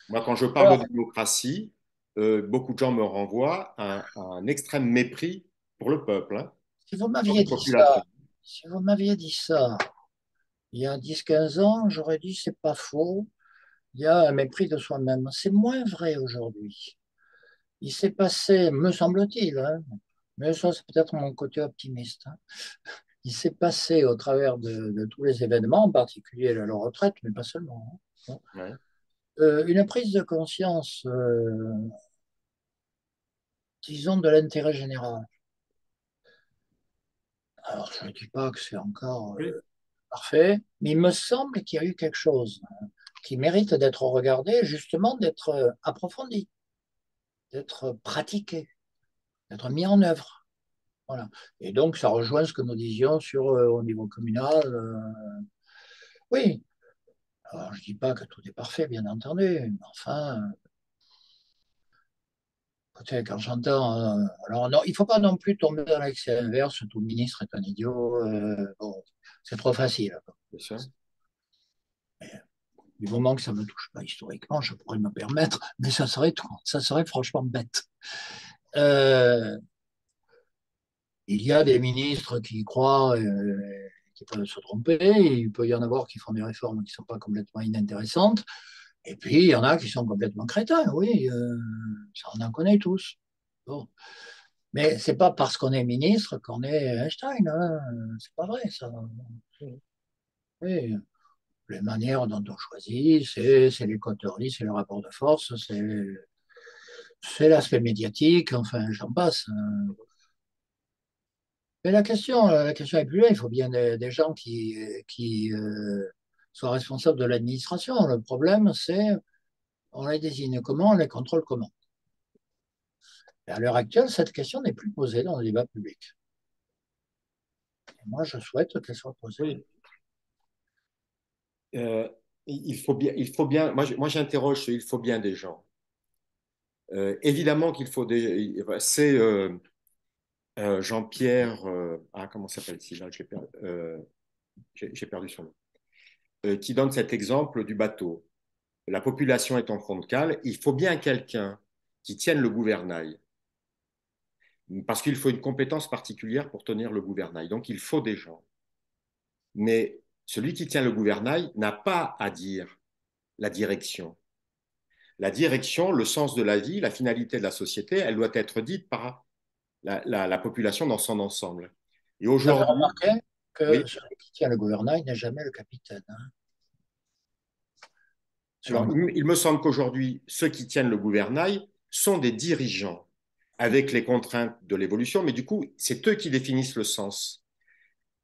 B: Moi, quand je parle de
A: Alors,
B: démocratie, beaucoup de gens me renvoient à un extrême mépris pour le peuple, hein,
A: Si vous
B: pour
A: m'aviez
B: une
A: dit ça,
B: population.
A: si vous m'aviez dit ça il y a 10, 15 ans, j'aurais dit c'est pas faux. Il y a un mépris de soi-même. C'est moins vrai aujourd'hui. Il s'est passé, me semble-t-il, hein, mais ça c'est peut-être mon côté optimiste, hein, il s'est passé au travers de tous les événements, en particulier la retraite, mais pas seulement, hein,
B: Ouais,
A: une prise de conscience, disons, de l'intérêt général. Alors, je ne dis pas que c'est encore
B: oui,
A: parfait, mais il me semble qu'il y a eu quelque chose qui mérite d'être regardé, justement d'être approfondi, d'être pratiqué, d'être mis en œuvre. Voilà. Et donc, ça rejoint ce que nous disions sur, au niveau communal. Oui, alors je ne dis pas que tout est parfait, bien entendu, mais enfin, écoutez, quand j'entends. Alors, non, il ne faut pas non plus tomber dans l'excès inverse, tout ministre est un idiot. Bon, c'est trop facile.
B: bien sûr.
A: Du moment que ça ne me touche pas historiquement, je pourrais me permettre, mais ça serait franchement bête. Euh, il y a des ministres qui croient, qui peuvent se tromper, il peut y en avoir qui font des réformes qui ne sont pas complètement inintéressantes, et puis il y en a qui sont complètement crétins, oui, ça on en connaît tous. Bon. Mais c'est pas parce qu'on est ministre qu'on est Einstein, hein. C'est pas vrai ça. Oui, les manières dont on choisit, c'est les coteries, c'est le rapport de force, c'est l'aspect médiatique, enfin j'en passe. Mais la question est plus loin. Il faut bien des gens qui soient responsables de l'administration. Le problème, c'est on les désigne comment, on les contrôle comment. Et à l'heure actuelle, cette question n'est plus posée dans le débat public. Et moi, je souhaite qu'elle soit posée.
B: Oui. Euh, il faut bien, moi j'interroge ce il faut bien des gens. Évidemment qu'il faut des. C'est Jean-Pierre. Comment s'appelle-t-il là? J'ai perdu son nom. Qui donne cet exemple du bateau. La population est en fond de cale. Il faut bien quelqu'un qui tienne le gouvernail. Parce qu'il faut une compétence particulière pour tenir le gouvernail. Donc il faut des gens. Mais celui qui tient le gouvernail n'a pas à dire la direction. La direction, le sens de la vie, la finalité de la société, elle doit être dite par la population dans son ensemble. Et
A: Vous avez
B: aujourd'hui,
A: remarqué que
B: oui,
A: celui qui tient le gouvernail n'est jamais le capitaine, hein,
B: alors
A: sûrement.
B: il me semble qu'aujourd'hui, ceux qui tiennent le gouvernail sont des dirigeants avec les contraintes de l'évolution, mais du coup, c'est eux qui définissent le sens.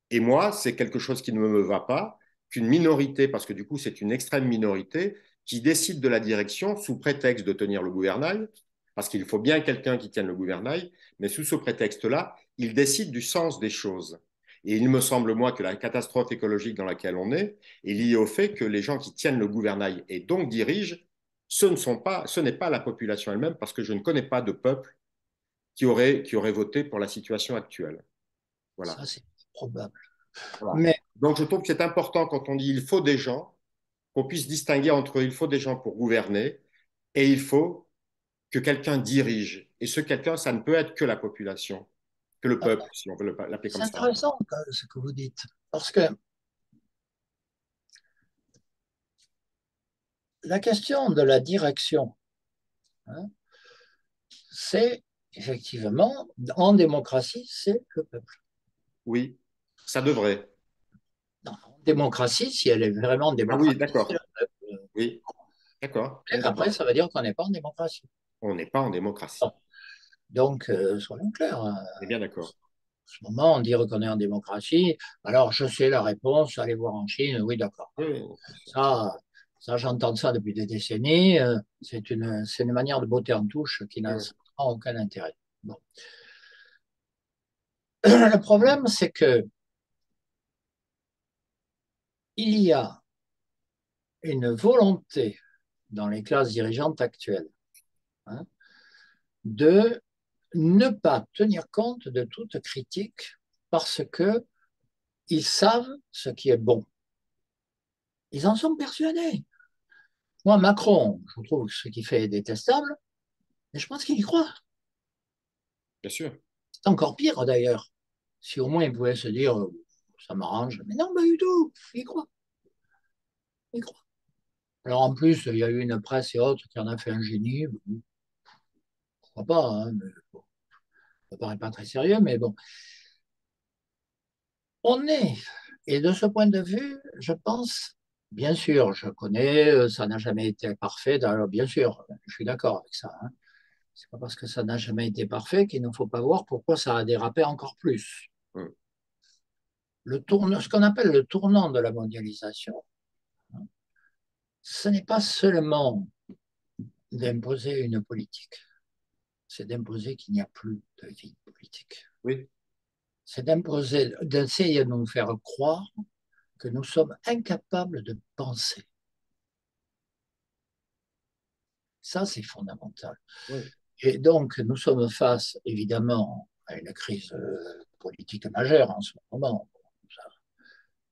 B: Et moi, c'est quelque chose qui ne me va pas, qu'une minorité, parce que du coup, c'est une extrême minorité, qui décide de la direction sous prétexte de tenir le gouvernail, parce qu'il faut bien quelqu'un qui tienne le gouvernail, mais sous ce prétexte-là, il décide du sens des choses. Et il me semble, moi, que la catastrophe écologique dans laquelle on est liée au fait que les gens qui tiennent le gouvernail et donc dirigent, ce n'est pas la population elle-même, parce que je ne connais pas de peuple qui aurait voté pour la situation actuelle. Voilà.
A: Ça, c'est probable.
B: Voilà.
A: Mais
B: Donc, je trouve que c'est important quand on dit il faut des gens, qu'on puisse distinguer entre il faut des gens pour gouverner et il faut que quelqu'un dirige. Et ce quelqu'un, ça ne peut être que la population, que le peuple, si on veut l'appeler
A: c'est
B: comme ça.
A: intéressant ce que vous dites, parce que la question de la direction, hein, c'est effectivement, en démocratie, c'est le peuple.
B: Oui, ça devrait.
A: En démocratie, si elle est vraiment
B: Ah oui,
A: démocratique, c'est le
B: d'accord.
A: peuple.
B: Oui, d'accord. On est
A: Après,
B: d'accord.
A: ça veut dire qu'on n'est pas en démocratie.
B: On n'est pas en
A: Bon.
B: démocratie.
A: Donc, soyons clairs, hein.
B: On est bien d'accord.
A: En ce moment, on dit qu'on est en démocratie. Alors, je sais la réponse, allez voir en Chine, oui, d'accord.
B: Oui, oui,
A: Ça, ça j'entends ça depuis des décennies. C'est une manière de botter en touche qui n'a
B: oui,
A: strictement aucun intérêt. Bon. Le problème, c'est que il y a une volonté dans les classes dirigeantes actuelles, hein, de ne pas tenir compte de toute critique parce qu'ils savent ce qui est bon. Ils en sont persuadés. Moi, Macron, je trouve que ce qu'il fait est détestable, Et je pense qu'il y croit.
B: bien sûr.
A: C'est encore pire d'ailleurs. Si au moins il pouvait se dire, ça m'arrange. Mais non, pas du tout. Il y croit. Il y croit. Alors en plus, il y a eu une presse et autres qui en a fait un génie. Bon, pourquoi pas, hein, mais bon, ça paraît pas très sérieux, mais bon. On est. Et de ce point de vue, je pense, bien sûr, je connais, ça n'a jamais été parfait. Alors, bien sûr, je suis d'accord avec ça, hein. C'est pas parce que ça n'a jamais été parfait qu'il ne faut pas voir pourquoi ça a dérapé encore plus.
B: Mm.
A: Ce qu'on appelle le tournant de la mondialisation, hein, ce n'est pas seulement d'imposer une politique, c'est d'imposer qu'il n'y a plus de vie politique.
B: Oui,
A: C'est d'imposer, d'essayer de nous faire croire que nous sommes incapables de penser. Ça, c'est fondamental.
B: oui,
A: Et donc, nous sommes face, évidemment, à une crise politique majeure en ce moment.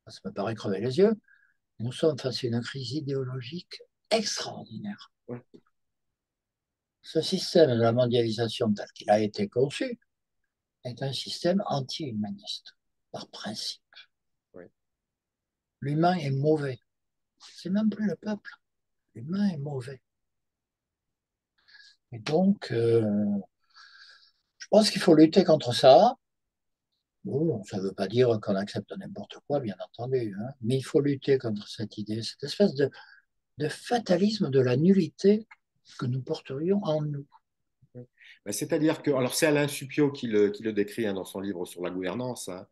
A: Ça me paraît crever les yeux. Nous sommes face à une crise idéologique extraordinaire.
B: oui,
A: Ce système de la mondialisation tel qu'il a été conçu est un système anti-humaniste, par principe.
B: oui.
A: L'humain est mauvais. C'est même plus le peuple. L'humain est mauvais. Et donc, je pense qu'il faut lutter contre ça. Bon, ça ne veut pas dire qu'on accepte n'importe quoi, bien entendu, hein, mais il faut lutter contre cette idée, cette espèce de fatalisme de la nullité que nous porterions en nous.
B: Ben, c'est-à-dire que, alors c'est Alain Suppiot qui le décrit hein, dans son livre sur la gouvernance, hein.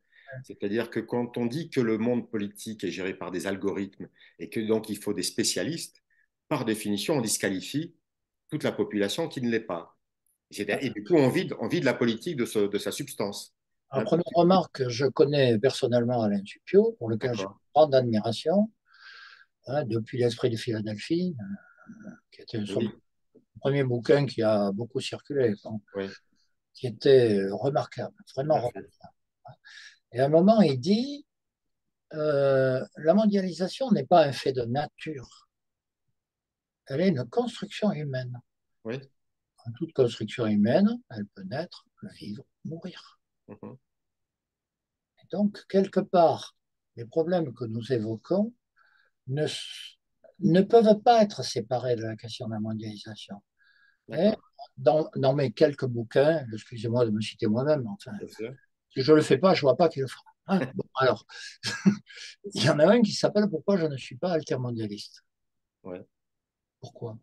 B: C'est-à-dire que quand on dit que le monde politique est géré par des algorithmes et que donc il faut des spécialistes, par définition, on disqualifie toute la population qui ne l'est pas. Et du coup, on vide la politique de sa substance.
A: Alors,
B: Hein.
A: première remarque, je connais personnellement Alain Suppiot, pour lequel j'ai une
B: D'accord.
A: grande admiration, hein, depuis l'Esprit de Philadelphie, qui était son
B: Oui,
A: premier bouquin qui a beaucoup circulé, donc,
B: oui,
A: qui était remarquable,
B: tout
A: vraiment
B: à
A: remarquable.
B: fait.
A: Et à un moment, il dit, la mondialisation n'est pas un fait de nature, elle est une construction humaine.
B: Oui.
A: Toute construction humaine, elle peut naître, vivre, mourir.
B: Mhm.
A: Et donc, quelque part, les problèmes que nous évoquons ne, ne peuvent pas être séparés de la question de la mondialisation. Et
B: D'accord.
A: dans mes quelques bouquins, excusez-moi de me citer moi-même, enfin,
B: Bien sûr.
A: si je ne le fais pas, je ne vois pas qui le fera. Hein, bon, alors, il y en a un qui s'appelle Pourquoi je ne suis pas altermondialiste.
B: Ouais.
A: Pourquoi?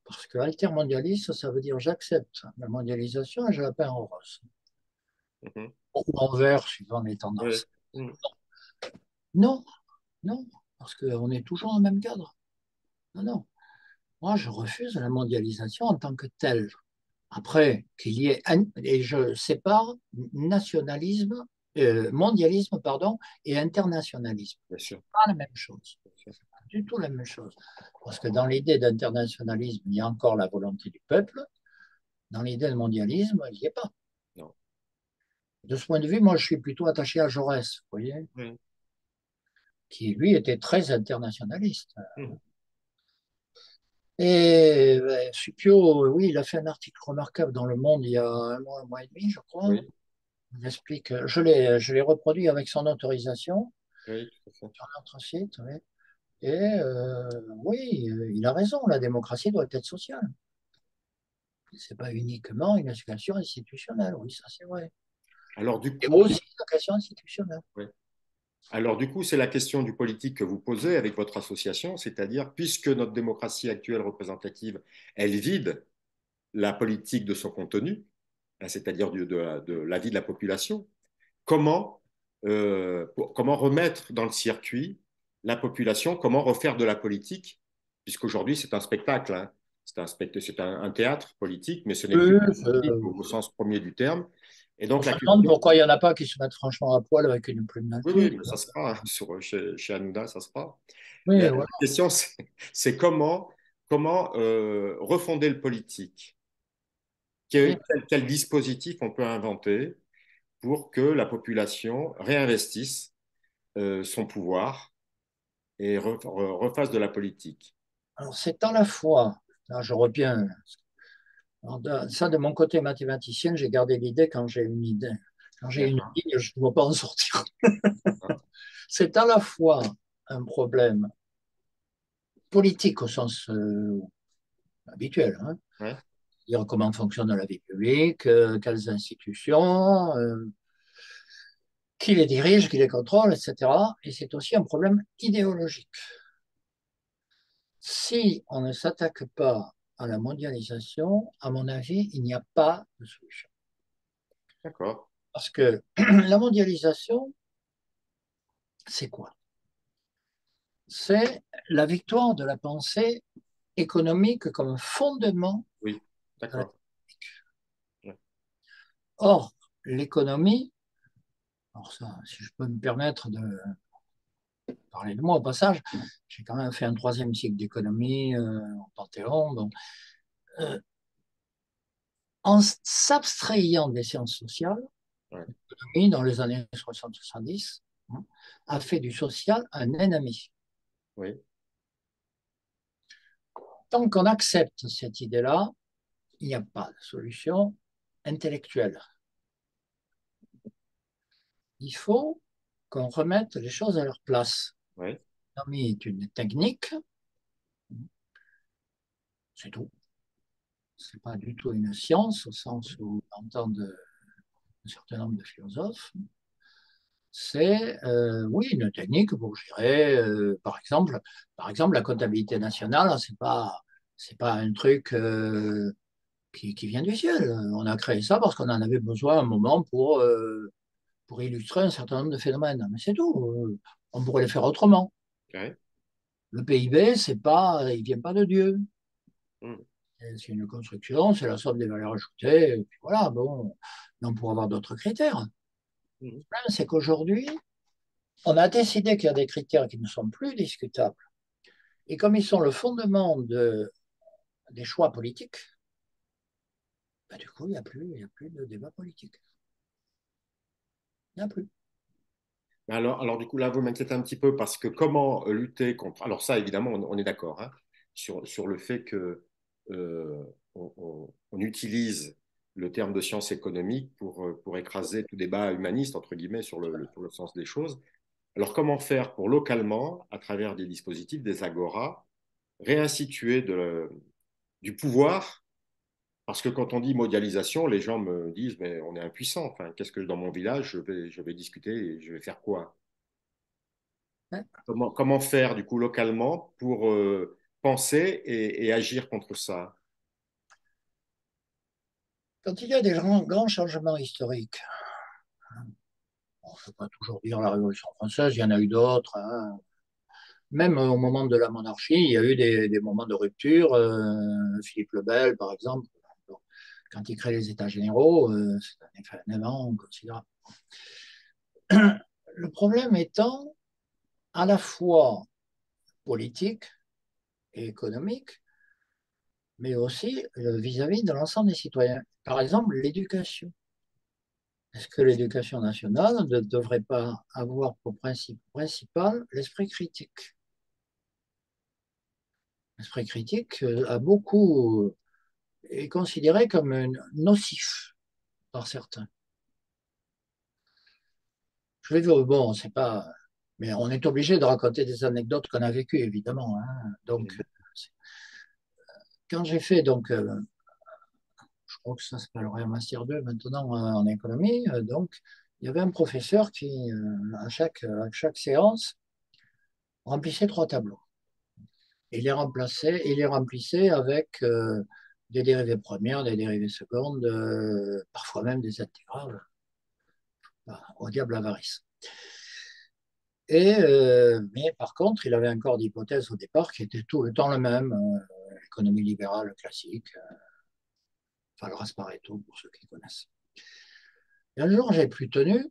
A: Parce que altermondialiste, ça veut dire j'accepte la mondialisation et je la peins en rose.
B: Mhm.
A: Ou en vert, suivant les
B: Oui.
A: tendances.
B: Mhm.
A: Non, non, parce qu'on est toujours dans le même cadre. Non, non. Moi, je refuse la mondialisation en tant que telle. Après, qu'il y ait, et je sépare nationalisme, mondialisme, pardon, et internationalisme.
B: Bien
A: C'est
B: sûr.
A: pas la même chose.
B: Bien sûr.
A: C'est pas du tout la même chose. Parce que dans l'idée d'internationalisme, il y a encore la volonté du peuple. Dans l'idée de mondialisme, il n'y est pas.
B: Non.
A: De ce point de vue, moi, je suis plutôt attaché à Jaurès, vous voyez,
B: Mhm.
A: qui, lui, était très internationaliste.
B: Mhm.
A: Et Suppiot, oui, il a fait un article remarquable dans Le Monde il y a un mois et demi, je crois.
B: Oui.
A: Il explique, je l'ai reproduit avec son autorisation
B: Oui, tout à fait.
A: sur notre site. Oui. Et oui, il a raison, la démocratie doit être sociale. Ce n'est pas uniquement une question institutionnelle, oui, ça c'est vrai.
B: Alors du
A: Et
B: coup,
A: aussi la question institutionnelle.
B: oui. Alors du coup, c'est la question du politique que vous posez avec votre association, c'est-à-dire puisque notre démocratie actuelle représentative, elle vide la politique de son contenu, hein, c'est-à-dire de la vie de la population, comment, comment remettre dans le circuit la population, comment refaire de la politique, puisqu'aujourd'hui c'est un spectacle, hein. C'est un théâtre politique, mais ce n'est plus
A: Oui,
B: de la politique au sens premier du terme. Et
A: on
B: donc
A: se
B: la
A: demande
B: question,
A: pourquoi il n'y en a pas qui se mettent franchement à poil avec une plume dans le
B: oui,
A: pied.
B: oui, mais ça se fera hein, chez Hanouna, ça se fera.
A: Oui,
B: La
A: voilà.
B: question, c'est comment refonder le politique.
A: Oui.
B: Quel dispositif on peut inventer pour que la population réinvestisse son pouvoir et refasse de la politique.
A: Alors c'est à la fois, là je reviens Alors, ça, de mon côté mathématicien, j'ai gardé l'idée quand j'ai une idée. Quand j'ai une
B: D'accord.
A: ligne, je ne vois pas en sortir.
B: Hein.
A: C'est à la fois un problème politique au sens habituel, hein,
B: Ouais.
A: dire comment fonctionne la vie publique, quelles institutions, qui les dirige, qui les contrôle, etc. Et c'est aussi un problème idéologique. Si on ne s'attaque pas à la mondialisation, à mon avis, il n'y a pas de solution.
B: D'accord.
A: Parce que la mondialisation, c'est quoi? C'est la victoire de la pensée économique comme fondement
B: Oui.
A: de la...
B: D'accord. Ouais.
A: Or, l'économie, alors ça, si je peux me permettre de parler de moi au passage, j'ai quand même fait un troisième cycle d'économie en Panthéon. Bon. Euh, En s'abstrayant des sciences sociales,
B: Ouais.
A: l'économie, dans les années 60-70, hein, a fait du social un ennemi.
B: Oui.
A: Tant qu'on accepte cette idée-là, il n'y a pas de solution intellectuelle. Il faut qu'on remette les choses à leur place.
B: Oui.
A: L'économie est une technique, c'est tout. Ce n'est pas du tout une science au sens où on entend un certain nombre de philosophes. C'est oui une technique pour gérer, par exemple la comptabilité nationale, c'est pas un truc qui vient du ciel. On a créé ça parce qu'on en avait besoin à un moment pour illustrer un certain nombre de phénomènes. Mais c'est tout. On pourrait les faire autrement.
B: Ouais.
A: Le PIB, c'est pas, il vient pas de Dieu.
B: Mm.
A: C'est une construction, c'est la somme des valeurs ajoutées. Et puis voilà, bon, mais on pourrait avoir d'autres critères.
B: Mm.
A: Le problème, c'est qu'aujourd'hui, on a décidé qu'il y a des critères qui ne sont plus discutables. Et comme ils sont le fondement des choix politiques, bah, du coup, il y a plus de débat politique. Il n'y a plus.
B: Alors, du coup, là, vous m'inquiétez un petit peu parce que comment lutter contre... Alors ça, évidemment, on est d'accord hein, sur le fait que on utilise le terme de science économique pour écraser tout débat humaniste, entre guillemets, sur le sens des choses. Alors, comment faire pour localement, à travers des dispositifs, des agoras, réinstituer du pouvoir? Parce que quand on dit mondialisation, les gens me disent, mais on est impuissant. Enfin, qu'est-ce que dans mon village, je vais discuter et je vais faire quoi? Comment faire du coup localement pour penser et agir contre ça?
A: Quand il y a des grands changements historiques, on ne peut pas toujours dire la Révolution française, il y en a eu d'autres, hein. Même au moment de la monarchie, il y a eu des moments de rupture. Philippe le Bel, par exemple, quand il crée les États généraux, c'est un événement considérable. Le problème étant à la fois politique et économique, mais aussi vis-à-vis de l'ensemble des citoyens. Par exemple, l'éducation. Est-ce que l'éducation nationale ne devrait pas avoir pour principe principal l'esprit critique? L'esprit critique a beaucoup est considéré comme nocif par certains. Je vais dire, bon, c'est pas. Mais on est obligé de raconter des anecdotes qu'on a vécues, évidemment, hein. Donc,
B: Mhm.
A: quand j'ai fait, donc, je crois que ça s'appellerait un Master 2 maintenant en économie, donc, il y avait un professeur qui, à chaque séance, remplissait trois tableaux. Il les remplissait avec des dérivées premières, des dérivées secondes, parfois même des intégrales. Bah, au diable avarice. Mais par contre, il avait un corps d'hypothèse au départ qui était tout le temps le même, l'économie libérale classique, enfin le Pareto pour ceux qui connaissent. Et un jour, j'ai plus tenu,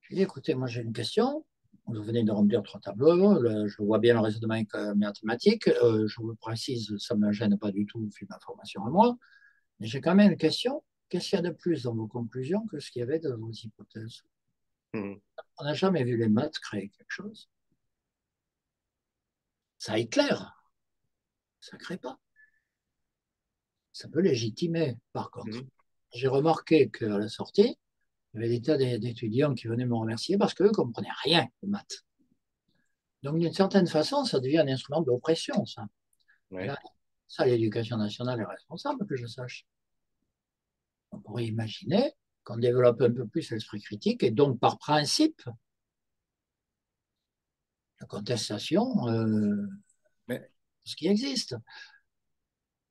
A: j'ai dit écoutez, moi j'ai une question, vous venez de remplir trois tableaux, je vois bien le raisonnement mathématique, je vous précise, ça ne me gêne pas du tout, vu ma formation à moi, mais j'ai quand même une question, qu'est-ce qu'il y a de plus dans vos conclusions que ce qu'il y avait dans vos hypothèses?
B: Mhm.
A: On n'a jamais vu les maths créer quelque chose. Ça éclaire, ça ne crée pas. ça peut légitimer, par contre.
B: Mhm.
A: J'ai remarqué qu'à la sortie, il y avait des tas d'étudiants qui venaient me remercier parce qu'eux ne comprenaient rien aux maths. Donc, d'une certaine façon, ça devient un instrument d'oppression, ça. Et
B: Ouais.
A: là, ça, l'éducation nationale est responsable, que je sache. On pourrait imaginer qu'on développe un peu plus l'esprit critique et donc, par principe, la contestation
B: Mais
A: ce qui existe.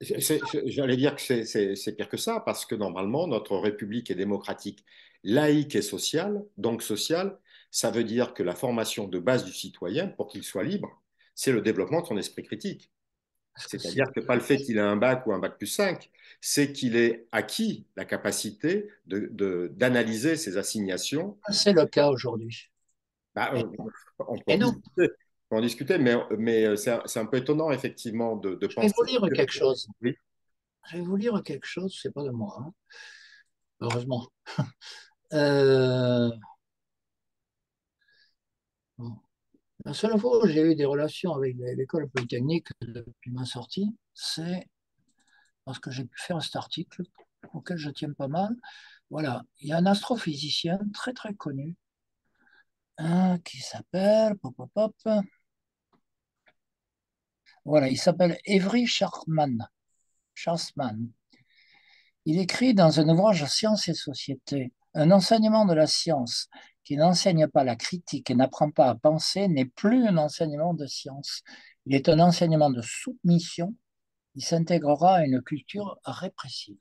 B: j'allais dire que c'est pire que ça, parce que normalement, notre République est démocratique, laïque et sociale. Donc sociale, ça veut dire que la formation de base du citoyen, pour qu'il soit libre, c'est le développement de son esprit critique.
A: Parce que
B: C'est-à-dire que pas le fait
A: c'est
B: qu'il ait un bac ou un bac plus 5, c'est qu'il ait acquis la capacité d'analyser ses assignations.
A: le cas aujourd'hui.
B: Bah,
A: Et,
B: on peut
A: et
B: en
A: non,
B: discuter, on peut en discuter, mais c'est un peu étonnant, effectivement, de
A: je vais vous
B: penser
A: lire
B: que...
A: quelque chose.
B: Oui,
A: Je vais vous lire quelque chose, c'est pas de moi, hein, heureusement. Euh, bon. La seule fois où j'ai eu des relations avec l'école polytechnique depuis ma sortie, c'est parce que j'ai pu faire cet article auquel je tiens pas mal. Voilà, il y a un astrophysicien très très connu hein, qui s'appelle, pop, pop, pop. Voilà, il s'appelle Avery Charman. Schwarzman. Il écrit dans un ouvrage Sciences et société, un enseignement de la science qui n'enseigne pas la critique et n'apprend pas à penser n'est plus un enseignement de science. Il est un enseignement de soumission. Il s'intégrera à une culture répressive.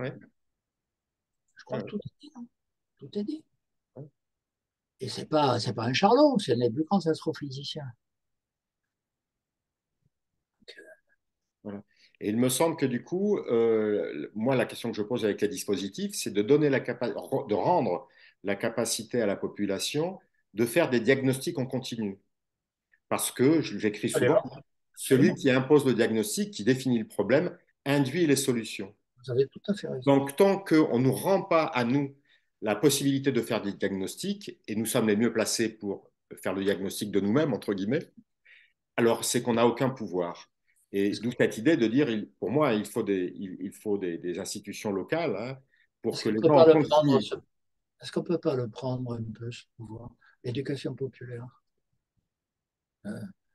B: ouais,
A: Je crois que
B: ouais,
A: tout est dit, non. Tout est dit.
B: ouais,
A: Et c'est pas un charlot, c'est un des plus grands astrophysiciens.
B: voilà. Et il me semble que du coup, moi, la question que je pose avec les dispositifs, c'est de donner de rendre la capacité à la population de faire des diagnostics en continu. Parce que, j'écris souvent,
A: Absolument.
B: celui
A: Absolument.
B: qui impose le diagnostic, qui définit le problème, induit les solutions.
A: Vous avez tout à fait raison.
B: Donc, tant qu'on ne nous rend pas à nous la possibilité de faire des diagnostics, et nous sommes les mieux placés pour faire le diagnostic de nous-mêmes, entre guillemets, alors c'est qu'on n'a aucun pouvoir. Et
A: Est-ce
B: d'où
A: qu'on
B: cette idée de dire, pour moi, il faut des institutions locales hein, pour
A: est-ce
B: que
A: qu'on
B: les
A: peut
B: gens
A: pas le prendre,
B: confient.
A: est-ce qu'on peut pas le prendre un peu, ce pouvoir? L'éducation populaire. Euh,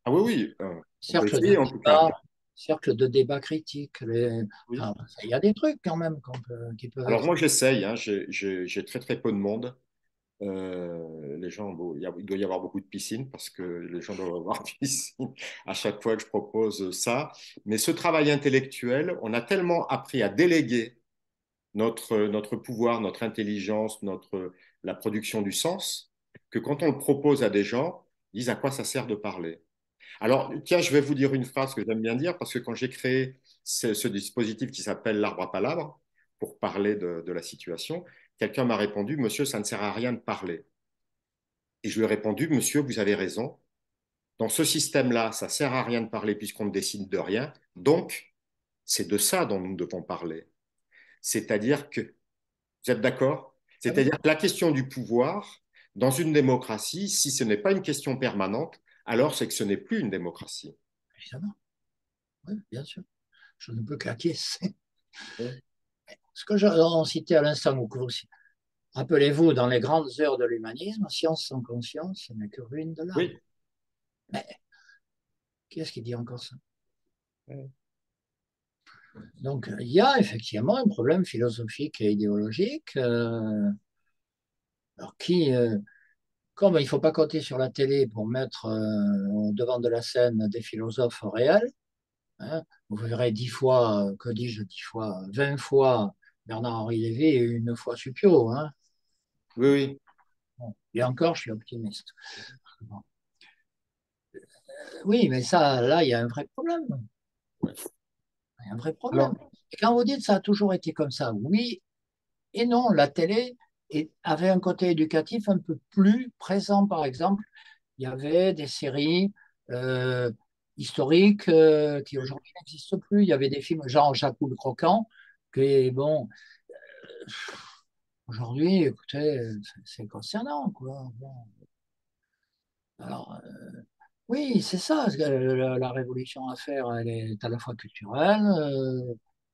B: Ah oui, oui, on peut
A: cercle de
B: essayer en tout cas.
A: débat, cercle de débat critique.
B: Oui.
A: Enfin, il y a des trucs quand même qui peuvent
B: Alors
A: être.
B: moi, j'essaye, hein, j'ai très très peu de monde. Les gens, bon, il doit y avoir beaucoup de piscines parce que les gens doivent avoir piscine à chaque fois que je propose ça. Mais ce travail intellectuel, on a tellement appris à déléguer notre pouvoir, notre intelligence, la production du sens, que quand on le propose à des gens, ils disent à quoi ça sert de parler. Alors, tiens, je vais vous dire une phrase que j'aime bien dire parce que quand j'ai créé ce dispositif qui s'appelle l'arbre à palabres pour parler de la situation, quelqu'un m'a répondu, Monsieur, ça ne sert à rien de parler. Et je lui ai répondu, Monsieur, vous avez raison. Dans ce système-là, ça sert à rien de parler puisqu'on ne décide de rien. Donc, c'est de ça dont nous devons parler. C'est-à-dire que, vous êtes d'accord?
A: Ah oui,
B: C'est-à-dire que la question du pouvoir, dans une démocratie, si ce n'est pas une question permanente, alors c'est que ce n'est plus une démocratie.
A: évidemment. Oui, bien sûr. Je ne peux qu'acquiescer.
B: Oui,
A: Ce que on citait à l'instant, rappelez-vous, dans les grandes heures de l'humanisme, science sans conscience, ce n'est que ruine de l'âme.
B: oui,
A: Mais qui est-ce qui dit encore ça?
B: oui,
A: Donc, il y a effectivement un problème philosophique et idéologique alors comme il ne faut pas compter sur la télé pour mettre au devant de la scène des philosophes réels, hein, vous verrez 10 fois, que dis-je, 10 fois, 20 fois Bernard-Henri Lévy et une fois Suppiot. Hein.
B: oui,
A: Bon. Et encore, je suis optimiste. Bon. Oui, mais ça, là, il y a un vrai problème.
B: oui.
A: Il y a un vrai problème.
B: Alors,
A: Et quand vous dites ça a toujours été comme ça, oui et non, la télé avait un côté éducatif un peu plus présent, par exemple. Il y avait des séries euh, historiques qui
B: oui,
A: aujourd'hui n'existent plus. Il y avait des films genre Jacques le Croquant, qui, bon, aujourd'hui, écoutez, c'est concernant, quoi. Bon. Alors, oui, c'est ça, la révolution à faire, elle est à la fois culturelle,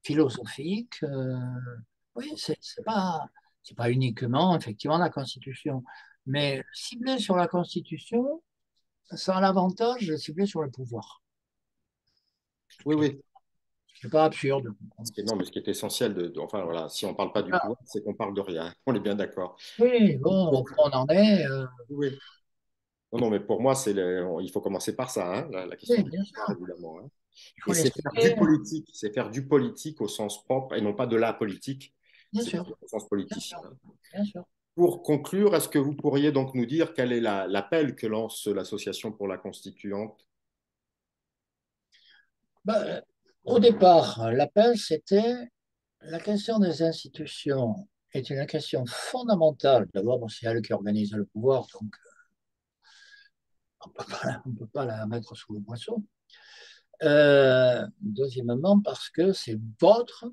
A: philosophique. Oui, c'est pas uniquement effectivement la Constitution, mais cibler sur la Constitution, ça a l'avantage de cibler sur le pouvoir.
B: Oui, oui.
A: C'est pas absurde.
B: Non, mais ce qui est essentiel, enfin voilà, si on ne parle pas du
A: Ah,
B: pouvoir, c'est qu'on parle de rien. On est bien d'accord.
A: oui, bon,
B: Pour-
A: au fond, on en est.
B: Oui. Non, non, mais pour moi, il faut commencer par ça, hein, la question
A: Oui,
B: du
A: bien
B: pouvoir,
A: sûr,
B: évidemment, hein.
A: il faut
B: Et c'est faire du
A: l'espérer,
B: politique, c'est faire du politique au sens propre et non pas de la politique,
A: bien
B: c'est
A: sûr,
B: au sens
A: bien
B: politicien,
A: sûr,
B: hein.
A: bien sûr.
B: Pour conclure, est-ce que vous pourriez donc nous dire quel est l'appel que lance l'Association pour la Constituante?
A: Ben, au départ, l'appel, c'était la question des institutions est une question fondamentale. D'abord, bon, c'est elle qui organise le pouvoir, donc on peut pas la mettre sous le boisseau. Deuxièmement, parce que c'est votre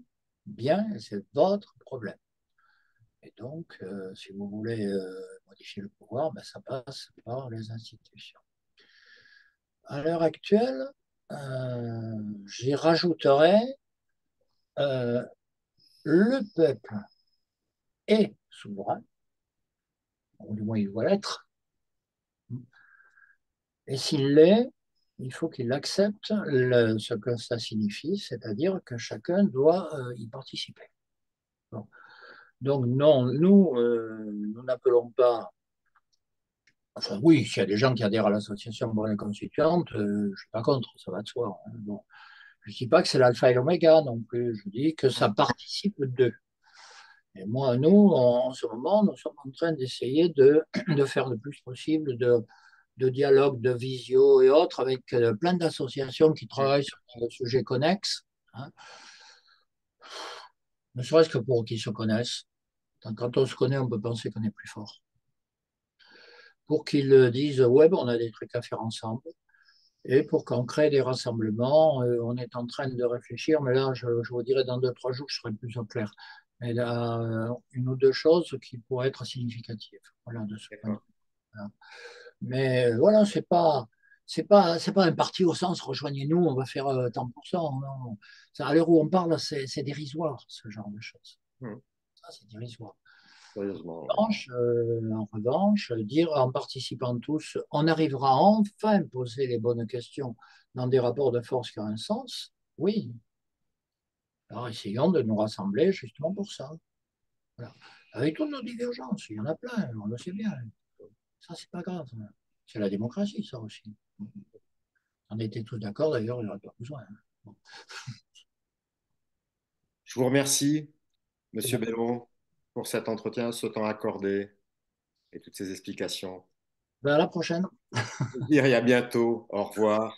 A: bien et c'est votre problème. Et donc, si vous voulez modifier le pouvoir, ben, ça passe par les institutions. À l'heure actuelle, j'y rajouterais euh, le peuple est souverain, ou du moins il doit l'être, et s'il l'est, il faut qu'il accepte ce que ça signifie, c'est-à-dire que chacun doit y participer. Bon. Donc non, nous n'appelons pas. Enfin oui, s'il y a des gens qui adhèrent à l'association Monnaie Constituante, je ne suis pas contre, ça va de soi, hein. Bon. Je ne dis pas que c'est l'alpha et l'oméga non plus, je dis que ça participe d'eux. Et moi, nous, en ce moment, nous sommes en train d'essayer de faire le plus possible de dialogue, de visio et autres avec plein d'associations qui travaillent sur des sujets connexes, hein, ne serait-ce que pour qu'ils se connaissent. Quand on se connaît, on peut penser qu'on est plus fort. Pour qu'ils disent, ouais, bon, on a des trucs à faire ensemble. Et pour qu'on crée des rassemblements, on est en train de réfléchir, mais là, je vous dirai dans 2, 3 jours, je serai plus au clair. Mais il y a une ou deux choses qui pourraient être significatives. Voilà, de ce point de
B: D'accord.
A: vue. Voilà. Mais voilà, c'est pas un parti au sens rejoignez-nous, on va faire tant pour cent. Non. Ça, à l'heure où on parle, c'est dérisoire, ce genre de choses.
B: Hum,
A: Ça, c'est dérisoire.
B: Sérieusement, oui.
A: En revanche, dire en participant tous, on arrivera enfin à poser les bonnes questions dans des rapports de force qui ont un sens. Oui. Alors essayons de nous rassembler justement pour ça. Voilà. Avec toutes nos divergences, il y en a plein, on le sait bien. Ça, c'est pas grave. C'est la démocratie, ça aussi. On était tous d'accord, d'ailleurs, il n'y aurait pas besoin. Bon.
B: Je vous remercie, Monsieur Bellon, pour cet entretien, ce temps accordé et toutes ces explications.
A: Ben, à la prochaine.
B: Et à bientôt. Au revoir.